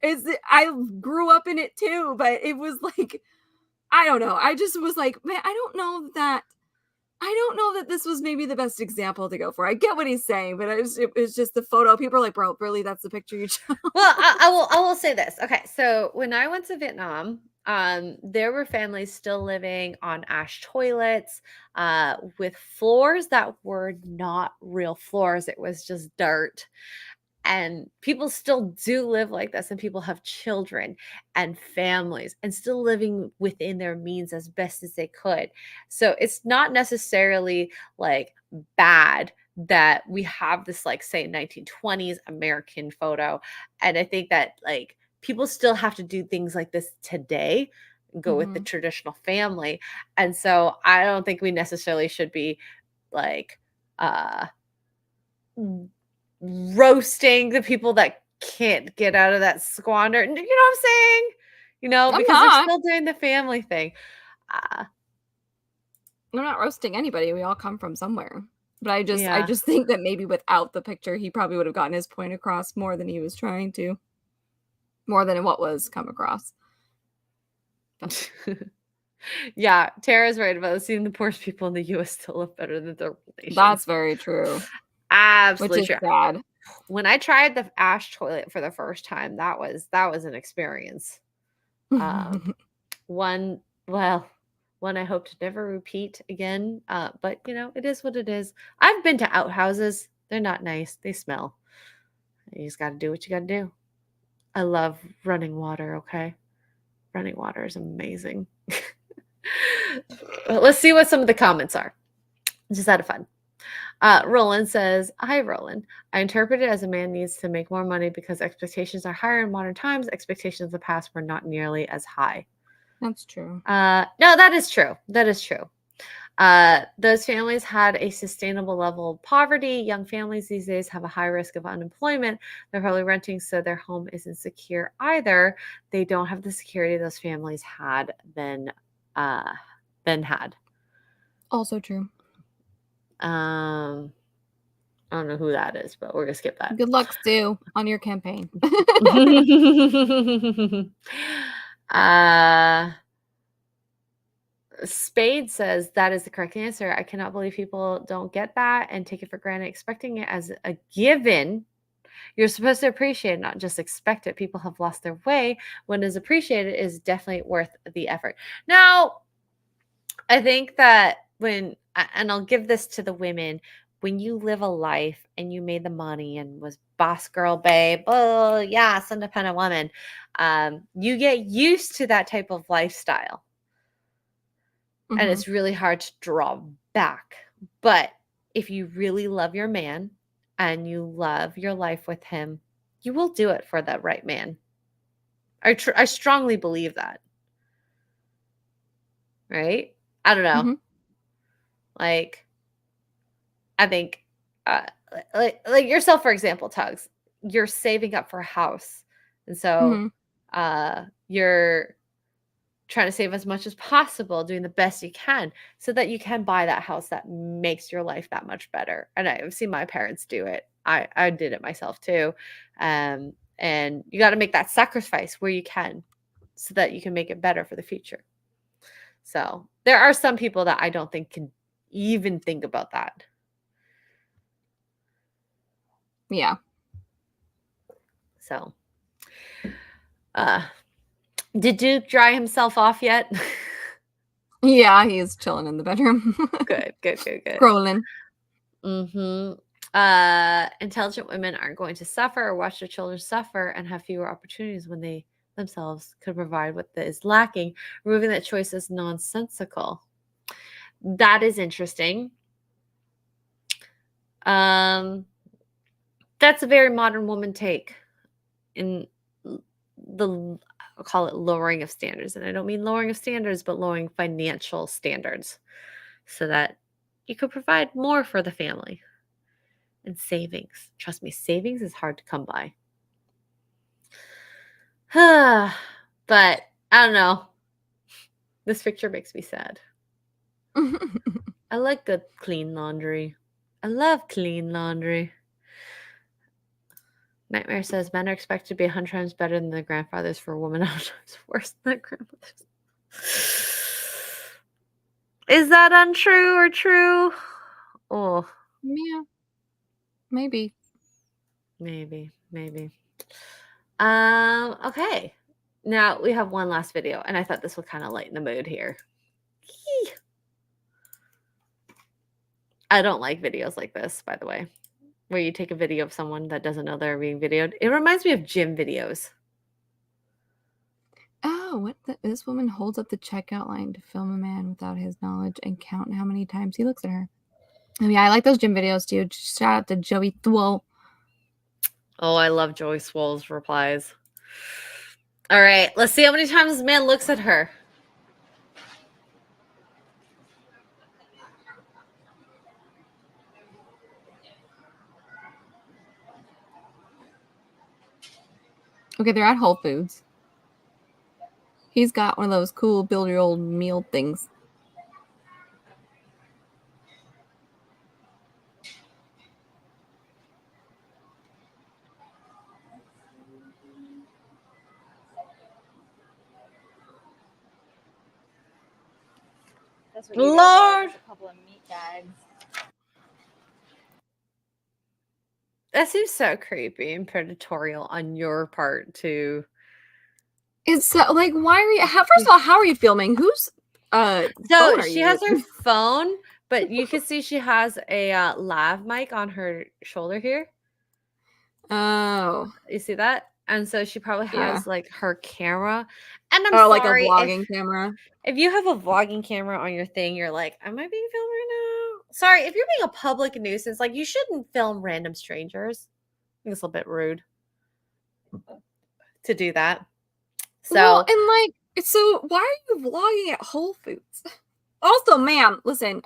I grew up in it too, but it was like, I don't know. I just was like, man, I don't know that this was maybe the best example to go for. I get what he's saying, but it was just the photo. People are like, bro, really, that's the picture you chose? Well, I will say this. Okay, so when I went to Vietnam, there were families still living on ash toilets, with floors that were not real floors. It was just dirt. And people still do live like this, and people have children and families and still living within their means as best as they could. So it's not necessarily like bad that we have this, like, say, 1920s American photo. And I think that, like, people still have to do things like this today, go with the Mhm. traditional family. And so I don't think we necessarily should be like uh roasting the people that can't get out of that squander. You know what I'm saying? I'm Because they're not. still doing the family thing. Uh, I'm not roasting anybody. We all come from somewhere. But I yeah. just think that maybe without the picture, he probably would have gotten his point across more than he was trying to, more than what was come across. Yeah, Tara's right about seeing the poorest people in the US still live better than their relations. That's very true. Which Absolutely is true. sad. When I tried the ash toilet for the first time, that was an experience. One I hope to never repeat again. But it is what it is. I've been to outhouses. They're not nice. They smell. You just got to do what you got to do. I love running water. Okay, running water is amazing. But let's see what some of the comments are. Just out of fun. Roland says, "Hi, Roland. I interpret it as a man needs to make more money because expectations are higher in modern times. Expectations of the past were not nearly as high." That's true. No, that is true. That is true. Those families had a sustainable level of poverty. Young families these days have a high risk of unemployment. They're probably renting, so their home isn't secure either. They don't have the security those families had then had. Also true. I don't know who that is, but we're gonna skip that. Good luck, Stu, on your campaign. Spade says that is the correct answer. I cannot believe people don't get that and take it for granted, expecting it as a given. You're supposed to appreciate it, not just expect it. People have lost their way. When is appreciated is definitely worth the effort. Now, I think that and I'll give this to the women, when you live a life and you made the money and was boss girl babe, oh yes, independent woman, you get used to that type of lifestyle. And it's really hard to draw back. But if you really love your man and you love your life with him, you will do it for that right man. I strongly believe that. Right? I don't know. Like, I think, like yourself, for example, Tugs, you're saving up for a house. And so you're trying to save as much as possible, doing the best you can so that you can buy that house that makes your life that much better. And I've seen my parents do it. I did it myself too. And you got to make that sacrifice where you can so that you can make it better for the future. So there are some people that I don't think can even think about that. Yeah. So, did Duke dry himself off yet? Yeah, he's chilling in the bedroom. Good. Scrolling. Intelligent women aren't going to suffer or watch their children suffer and have fewer opportunities when they themselves could provide what is lacking. Removing that choice is nonsensical. That is interesting. That's a very modern woman take in I'll call it lowering of standards. And I don't mean lowering of standards, but lowering financial standards so that you could provide more for the family. And savings. Trust me, savings is hard to come by. But I don't know. This picture makes me sad. I like good clean laundry. I love clean laundry. Nightmare says men are expected to be 100 times better than their grandfathers, for a woman 100 times worse than their grandmothers. Is that untrue or true? Oh. Yeah. Maybe. Okay. Now we have one last video, and I thought this would kind of lighten the mood here. I don't like videos like this, by the way, where you take a video of someone that doesn't know they're being videoed. It reminds me of gym videos. Oh, this woman holds up the checkout line to film a man without his knowledge and count how many times he looks at her. Oh, yeah, I like those gym videos too. Shout out to Joey Thwol. Oh, I love Joey Swole's replies. All right, let's see how many times this man looks at her. Okay, they're at Whole Foods. He's got one of those cool build your old meal things. That's what you Lord, a couple of meat bags. That seems so creepy and predatory on your part too. It's like, why are you? First of all, how are you filming? Who's So she has her phone, but you can see she has a lav mic on her shoulder here. Oh, you see that? And so she probably has like her camera. And I'm sorry, like a vlogging camera. If you have a vlogging camera on your thing, you're like, am I being filmed right now? Sorry, if you're being a public nuisance, like you shouldn't film random strangers. I think it's a little bit rude to do that. So well, and like, so why are you vlogging at Whole Foods? Also, ma'am, listen,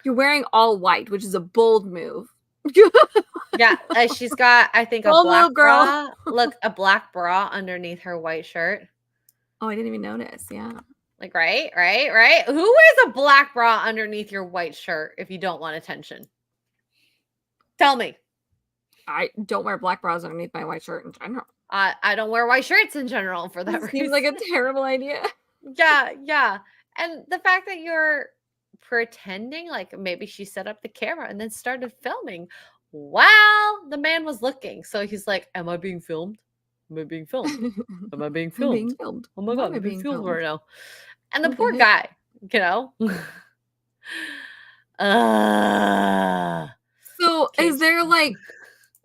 you're wearing all white, which is a bold move. Yeah, she's got, I think, a Bold black move, girl. bra. Look, a black bra underneath her white shirt. Oh, I didn't even notice. Yeah. Like, right? Who wears a black bra underneath your white shirt if you don't want attention? Tell me. I don't wear black bras underneath my white shirt in general. I don't wear white shirts in general for that That reason. seems like a terrible idea. Yeah. And the fact that you're pretending like maybe she set up the camera and then started filming while the man was looking. So he's like, am I being filmed? Am I being filmed? Am I being I'm filmed? being filmed. Oh my Why God, am I I'm being being filmed filmed? right now. And the What the poor heck? guy, you know? So, Okay. is there like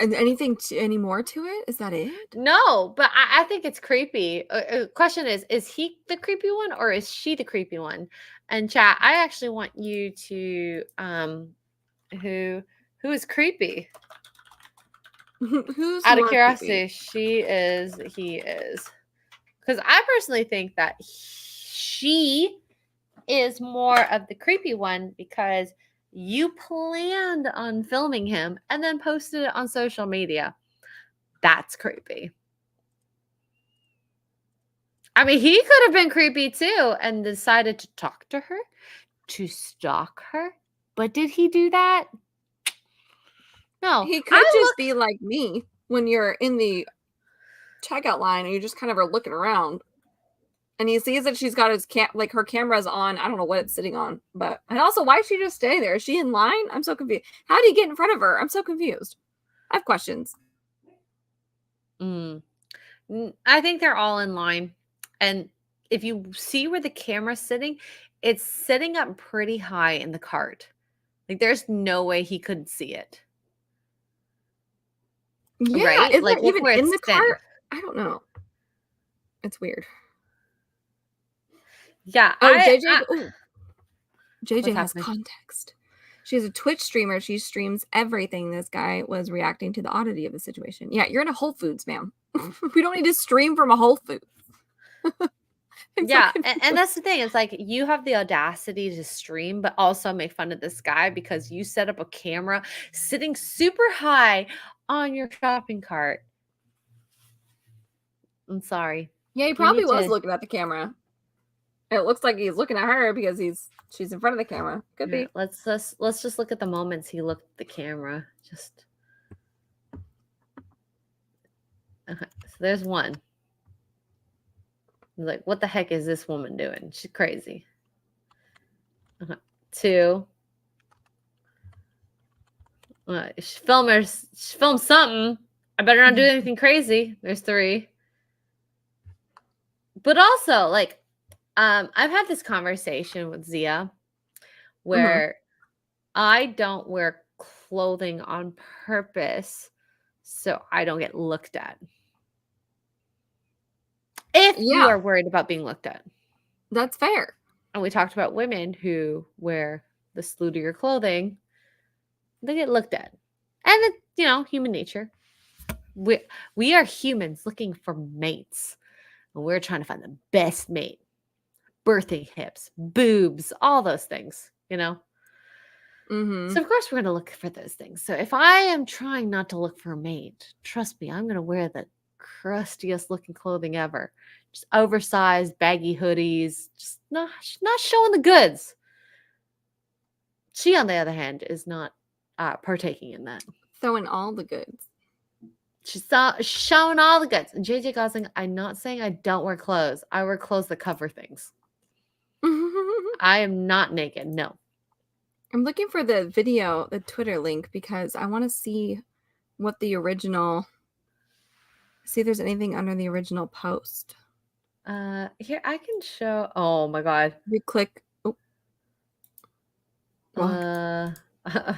anything any more to it? Is that it? No, but I think it's creepy. Question is he the creepy one or is she the creepy one? And chat, I actually want you to who is creepy? Who's Out of more curiosity, creepy? she is, he is. Because I personally think that she is more of the creepy one because you planned on filming him and then posted it on social media. That's creepy. I mean, he could have been creepy too and decided to talk to her, to stalk her. But did he do that? No. He could just be like me when you're in the checkout line and you just kind of are looking around. And he sees that she's got his her camera's on. I don't know what it's sitting on, but and also why is she just staying there? Is she in line? I'm so confused. How did he get in front of her? I'm so confused. I have questions. I think they're all in line. And if you see where the camera's sitting, it's sitting up pretty high in the cart. Like there's no way he couldn't see it. Yeah, right? is Like it look even where in it's the sitting. cart? I don't know. It's weird. Yeah. Oh, JJ JJ has happening? context. She's a Twitch streamer. She streams everything. This guy was reacting to the oddity of the situation. Yeah, you're in a Whole Foods, ma'am. We don't need to stream from a Whole Foods. Yeah, and that's the thing. It's like you have the audacity to stream, but also make fun of this guy because you set up a camera sitting super high on your shopping cart. I'm sorry. Yeah, he probably was looking at the camera. It looks like he's looking at her because she's in front of the camera. Could be. Let's just look at the moments he looked at the camera. Just okay. So there's one. Like, what the heck is this woman doing? She's crazy. Two. She filmed something. I better not do anything crazy. There's three. But also, like, I've had this conversation with Zia where I don't wear clothing on purpose so I don't get looked at. If you are worried about being looked at. That's fair. And we talked about women who wear the sluttier clothing. They get looked at. And it's, human nature. We are humans looking for mates. And we're trying to find the best mate. Birthing hips, boobs, all those things, So of course we're going to look for those things. So if I am trying not to look for a mate, trust me, I'm going to wear the crustiest looking clothing ever. Just oversized, baggy hoodies, just not showing the goods. She, on the other hand, is not partaking in that. Throwing all the goods. She's showing all the goods. And JJ Gosling, I'm not saying I don't wear clothes. I wear clothes that cover things. I am not naked. No. I'm looking for the video, the Twitter link, because I want to see what the original. See if there's anything under the original post. Here I can show. Oh my god. You click. Oh.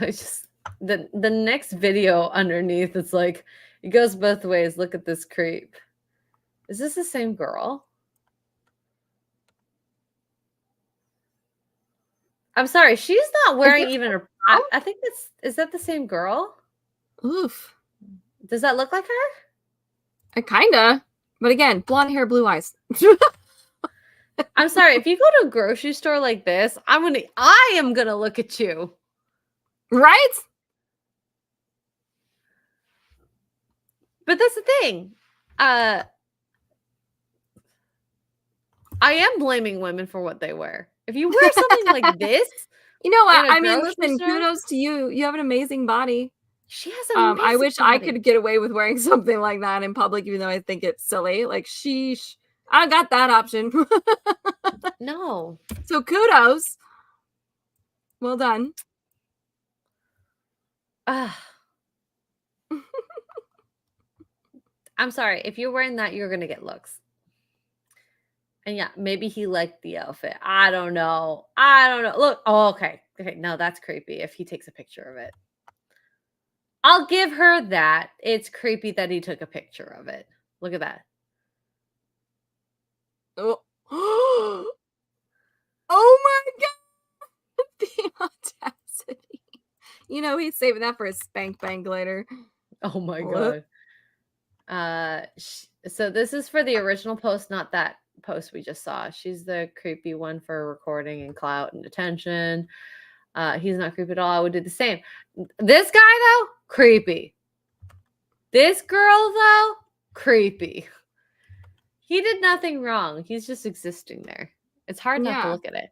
Just the next video underneath. It's like it goes both ways. Look at this creep. Is this the same girl? I'm sorry, she's not wearing even a. I think is that the same girl? Oof. Does that look like her? Kinda. But again, blonde hair, blue eyes. I'm sorry. If you go to a grocery store like this, I am gonna look at you. Right? But that's the thing. I am blaming women for what they wear. If you wear something like this, You know what? in a I mean, grocery listen, store? kudos to you. You have an amazing body. she has a I amazing wish I body. could get away with wearing something like that in public, even though I think it's silly. Like, sheesh. I got that option. No. So kudos. Well done. Ah. I'm sorry. If you're wearing that, you're gonna get looks. And yeah, maybe he liked the outfit. I don't know. Look. Oh, okay. Okay. No, that's creepy. If he takes a picture of it, I'll give her that. It's creepy that he took a picture of it. Look at that. Oh, oh my god. The audacity. You know, he's saving that for his spank bank later. Oh my What? god. So this is for the original post, not that post we just saw. She's the creepy one for recording and clout and attention. He's not creepy at all. I would do the same. This guy though, creepy. This girl though, creepy. He did nothing wrong. He's just existing there. It's hard not to Yeah. look at it.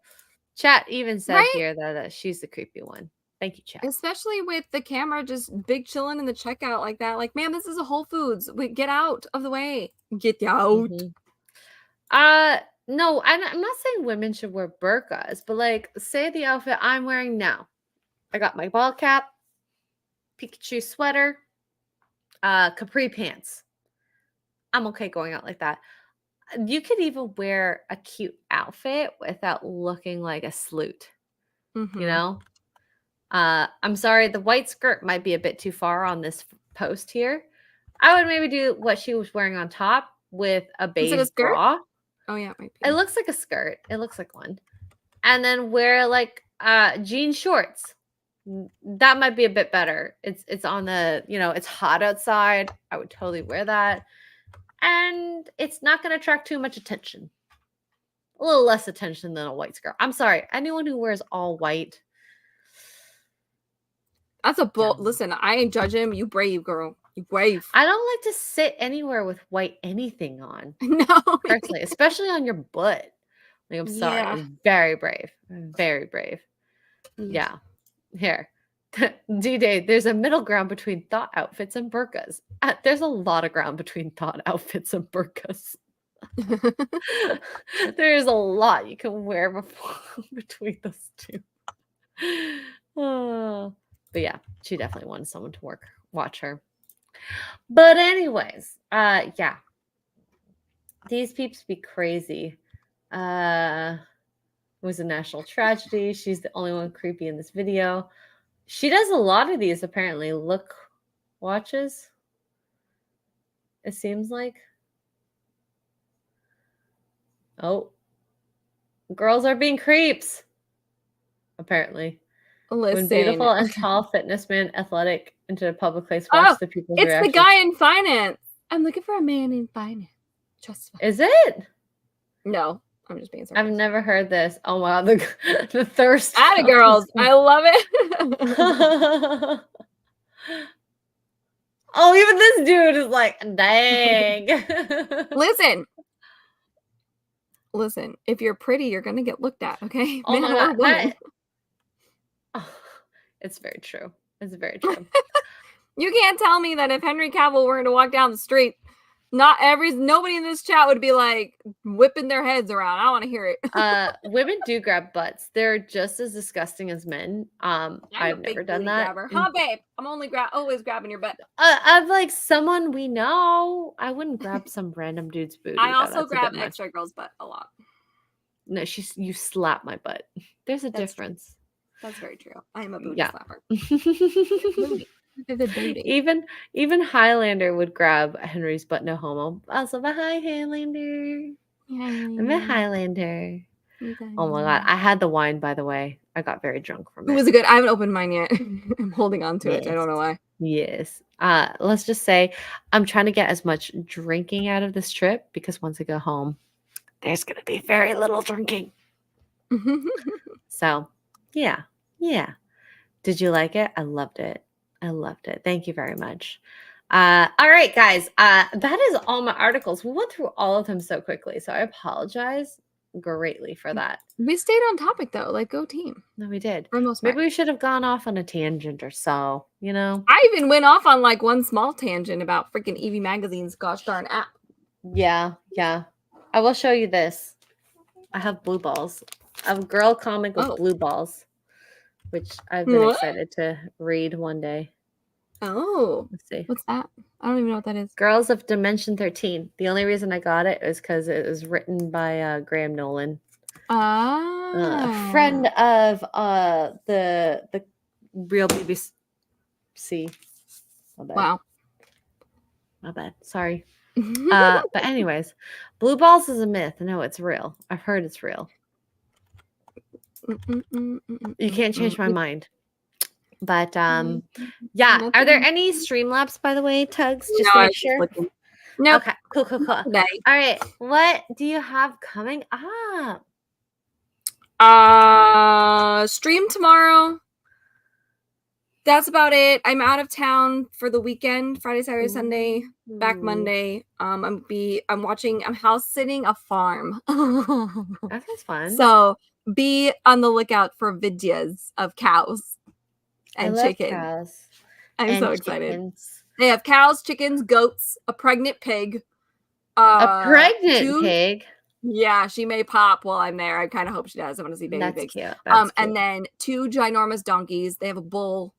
Chat even said Right? here that she's the creepy one. Thank you, chat. Especially with the camera just big chilling in the checkout like that. Like, man, this is a Whole Foods. Get out of the way. Get out. No, I'm not saying women should wear burqas, but like, say the outfit I'm wearing now. I got my ball cap, Pikachu sweater, capri pants. I'm okay going out like that. You could even wear a cute outfit without looking like a sleut, you Mhm. know? I'm sorry, the white skirt might be a bit too far on this post here. I would maybe do what she was wearing on top with a Is it beige a skirt? bra. Oh, yeah, it might be. It looks like a skirt. It looks like one. And then wear like jean shorts. That might be a bit better. It's on the, it's hot outside. I would totally wear that. And it's not going to attract too much attention. A little less attention than a white skirt. I'm sorry. Anyone who wears all white. That's a bold. Dumb. Listen, I ain't judging him. You brave, girl. You brave. I don't like to sit anywhere with white anything on. No. Personally, especially on your butt. Like, I'm sorry. Yeah. It's very brave. Very brave. Yeah. Here. D-Day, there's a middle ground between thought outfits and burqas. There's a lot of ground between thought outfits and burqas. There's a lot you can wear between those two. But yeah, she definitely wanted someone to watch her. But anyways, yeah. These peeps be crazy. It was a national tragedy. She's the only one creepy in this video. She does a lot of these, apparently. Look watches. It seems like. Oh. Girls are being creeps. Apparently. Listen. When beautiful and tall fitness man, athletic, into a public place, watch the people's It's reactions. the guy in finance. I'm looking for a man in finance. Trust me. Is it? No, I'm just being I've sarcastic. never heard this. Oh my god, the thirst. Atta girls. I love it. Oh, even this dude is like, dang. Listen, if you're pretty, you're gonna get looked at, okay? Oh my Man or god, woman. Oh, it's very true. It's very true. You can't tell me that if Henry Cavill were to walk down the street, nobody in this chat would be like whipping their heads around. I want to hear it. Women do grab butts. They're just as disgusting as men. I've never done that. Grabber. Huh, babe? I'm only always grabbing your butt. Of like someone we know, I wouldn't grab some random dude's booty. I though. also That's a grab bit much. extra girls' butt a lot. No, you slap my butt. There's a That's difference. That's very true. I am a booty Yeah. slapper. Booty. Even Highlander would grab Henry's butt, no homo. Also, but hi Highlander. I'm a Highlander. Oh my god, I had the wine, by the way. I got very drunk from It it. was good. I haven't opened mine yet. I'm holding on to it. I don't know why. Yes. Let's just say I'm trying to get as much drinking out of this trip because once I go home, there's going to be very little drinking. So, yeah. Did you like it? I loved it. Thank you very much. All right, guys. That is all my articles. We went through all of them so quickly, so I apologize greatly for that. We stayed on topic though, like go team. No, we did. For the most Maybe part. we should have gone off on a tangent or so, you know? I even went off on like one small tangent about freaking Evie Magazine's gosh darn app. Yeah. I will show you this. I have blue balls. I have a girl comic with Oh. blue balls, which I've been What? excited to read one day. Oh, Let's see. what's that? I don't even know what that is. Girls of Dimension 13. The only reason I got it is because it was written by Graham Nolan, a friend of the real BBC. My bad. Wow. My bad. Sorry. But anyways, blue balls is a myth. No, it's real. I've heard it's real. You can't change my mind. But yeah. Are there any Streamlabs, by the way, Tugs? Just to make sure. No. Okay. Cool. Today. All right. What do you have coming up? Stream tomorrow. That's about it. I'm out of town for the weekend, Friday, Saturday, Sunday, back Monday. I'm house sitting a farm. That sounds fun. So be on the lookout for videos of cows and chickens. Cows. I'm so excited. Chickens. They have cows, chickens, goats, a pregnant pig. A pregnant pig. Yeah, she may pop while I'm there. I kind of hope she does. I want to see baby That's pigs. cute. That's cute. And then 2 ginormous donkeys. They have a bull,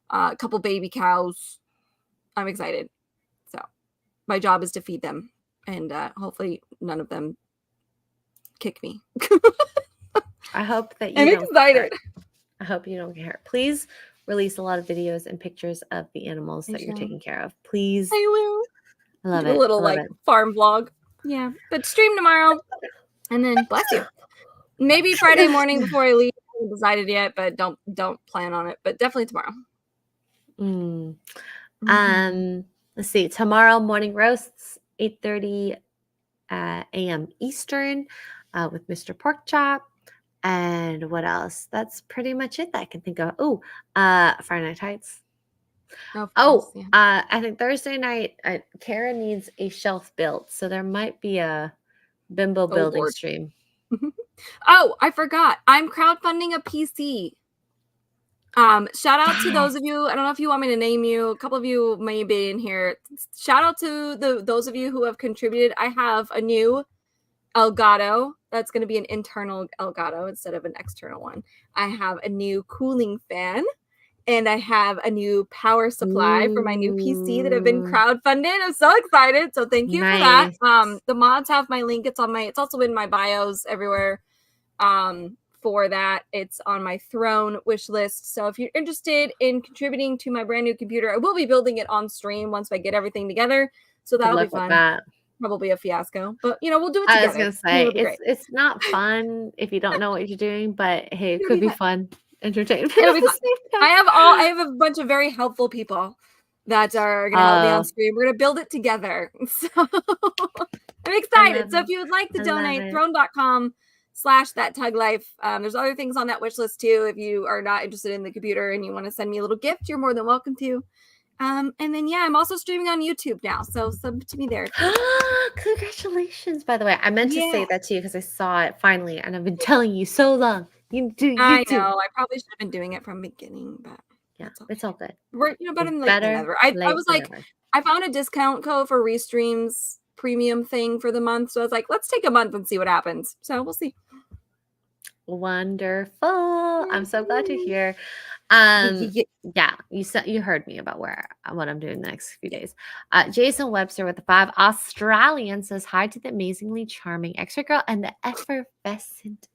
a couple baby cows. I'm excited. So my job is to feed them, and hopefully none of them kick me. I hope that you I'm don't excited. I hope you don't get hurt. Please release a lot of videos and pictures of the animals that you're taking care of. Please. I will. I love Do it. a little I love like it. farm vlog. Yeah, but stream tomorrow, and then bless you. Maybe Friday morning before I leave. I haven't decided yet, but don't plan on it. But definitely tomorrow. Let's see. Tomorrow morning roasts, 8:30 a.m. Eastern, with Mr. Porkchop. And what else? That's pretty much it that I can think of. Oh, Friday Night Heights. I think Thursday night, Kara needs a shelf built, so there might be a bimbo building Lord. stream. Oh, I forgot. I'm crowdfunding a PC. Shout out to those of you. I don't know if you want me to name you. A couple of you may be in here. Shout out to those of you who have contributed. I have a new Elgato. That's going to be an internal Elgato instead of an external one. I have a new cooling fan, and I have a new power supply for my new PC that have been crowdfunded. I'm so excited. So thank you for that. The mods have my link. It's also in my bios everywhere. For that, it's on my Throne wish list. So if you're interested in contributing to my brand new computer, I will be building it on stream once I get everything together. So that'll be fun. Probably a fiasco, but we'll do it together. I was gonna say it's not fun if you don't know what you're doing, but hey, it could be fun, entertainment. It'll be fun. I have a bunch of very helpful people that are gonna help me on stream. We're gonna build it together. So I'm excited. So if you would like to donate, throne.com/thattuglife. There's other things on that wish list too. If you are not interested in the computer and you want to send me a little gift, you're more than welcome to. And then I'm also streaming on YouTube now, so sub to me there. Congratulations, by the way. I meant to say that to you because I saw it finally, and I've been telling you so long. You do. I know. I probably should have been doing it from the beginning, but yeah, it's all good. We're better than late than never. I was like, I found a discount code for Restream's premium thing for the month, so I was like, let's take a month and see what happens. So we'll see. Wonderful. I'm so glad to hear. Yeah, you heard me about what I'm doing the next few days. Jason Webster with the 5 Australian says hi to the amazingly charming extra girl and the effervescent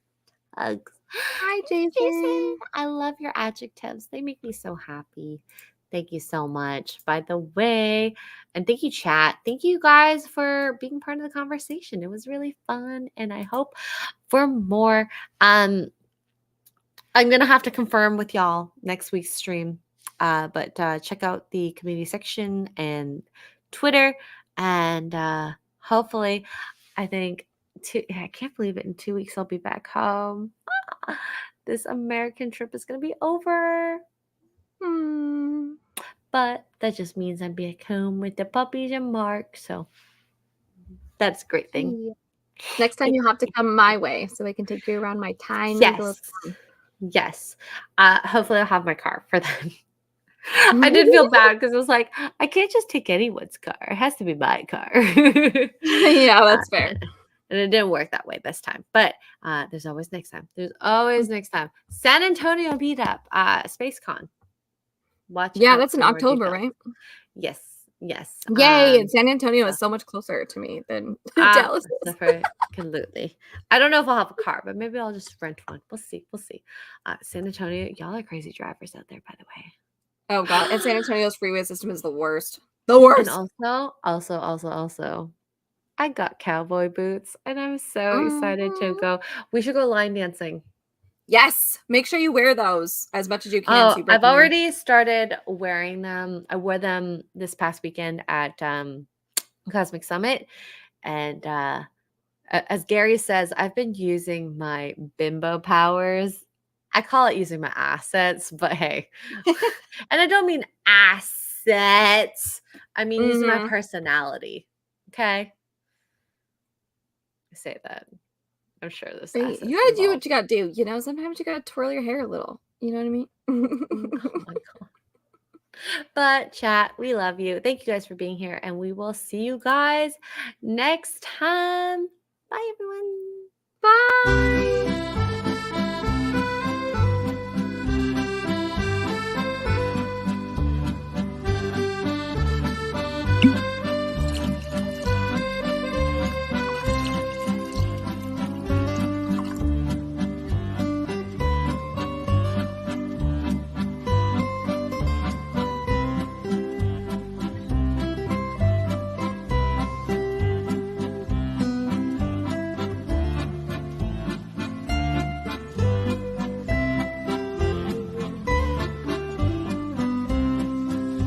hugs. Hi, Jason. I love your adjectives. They make me so happy. Thank you so much, by the way. And thank you, chat. Thank you guys for being part of the conversation. It was really fun, and I hope for more. I'm going to have to confirm with y'all next week's stream. But check out the community section and Twitter. And hopefully, I think I can't believe it. In 2 weeks, I'll be back home. This American trip is going to be over. Hmm. But that just means I'm back home with the puppies and Mark. So that's a great thing. Next time you'll have to come my way so I can take you around my tiny little Yes. town. Yes. Hopefully, I'll have my car for then. I did feel bad because I was like, I can't just take anyone's car. It has to be my car. Yeah, that's fair. And it didn't work that way this time. But there's always next time. There's always next time. San Antonio meetup, SpaceCon. Watch Yeah, out that's in for more October, details. right? Yes. Yes. Yay! And San Antonio is so much closer to me than Dallas is. Absolutely. I don't know if I'll have a car, but maybe I'll just rent one. We'll see. We'll see. San Antonio, y'all are crazy drivers out there, by the way. Oh god, and San Antonio's freeway system is the worst. The worst. And also, I got cowboy boots, and I'm so excited to go. We should go line dancing. Yes, make sure you wear those as much as you can. Oh, so you break I've them in. already started wearing them. I wore them this past weekend at Cosmic Summit, and as Gary says, I've been using my bimbo powers. I call it using my assets, but hey, and I don't mean assets. I mean using my personality. Okay, I say that. I'm sure this. Hey, you gotta do what you gotta do. You know, sometimes you gotta twirl your hair a little. You know what I mean? Oh my god. But chat, we love you. Thank you guys for being here, and we will see you guys next time. Bye, everyone. Bye.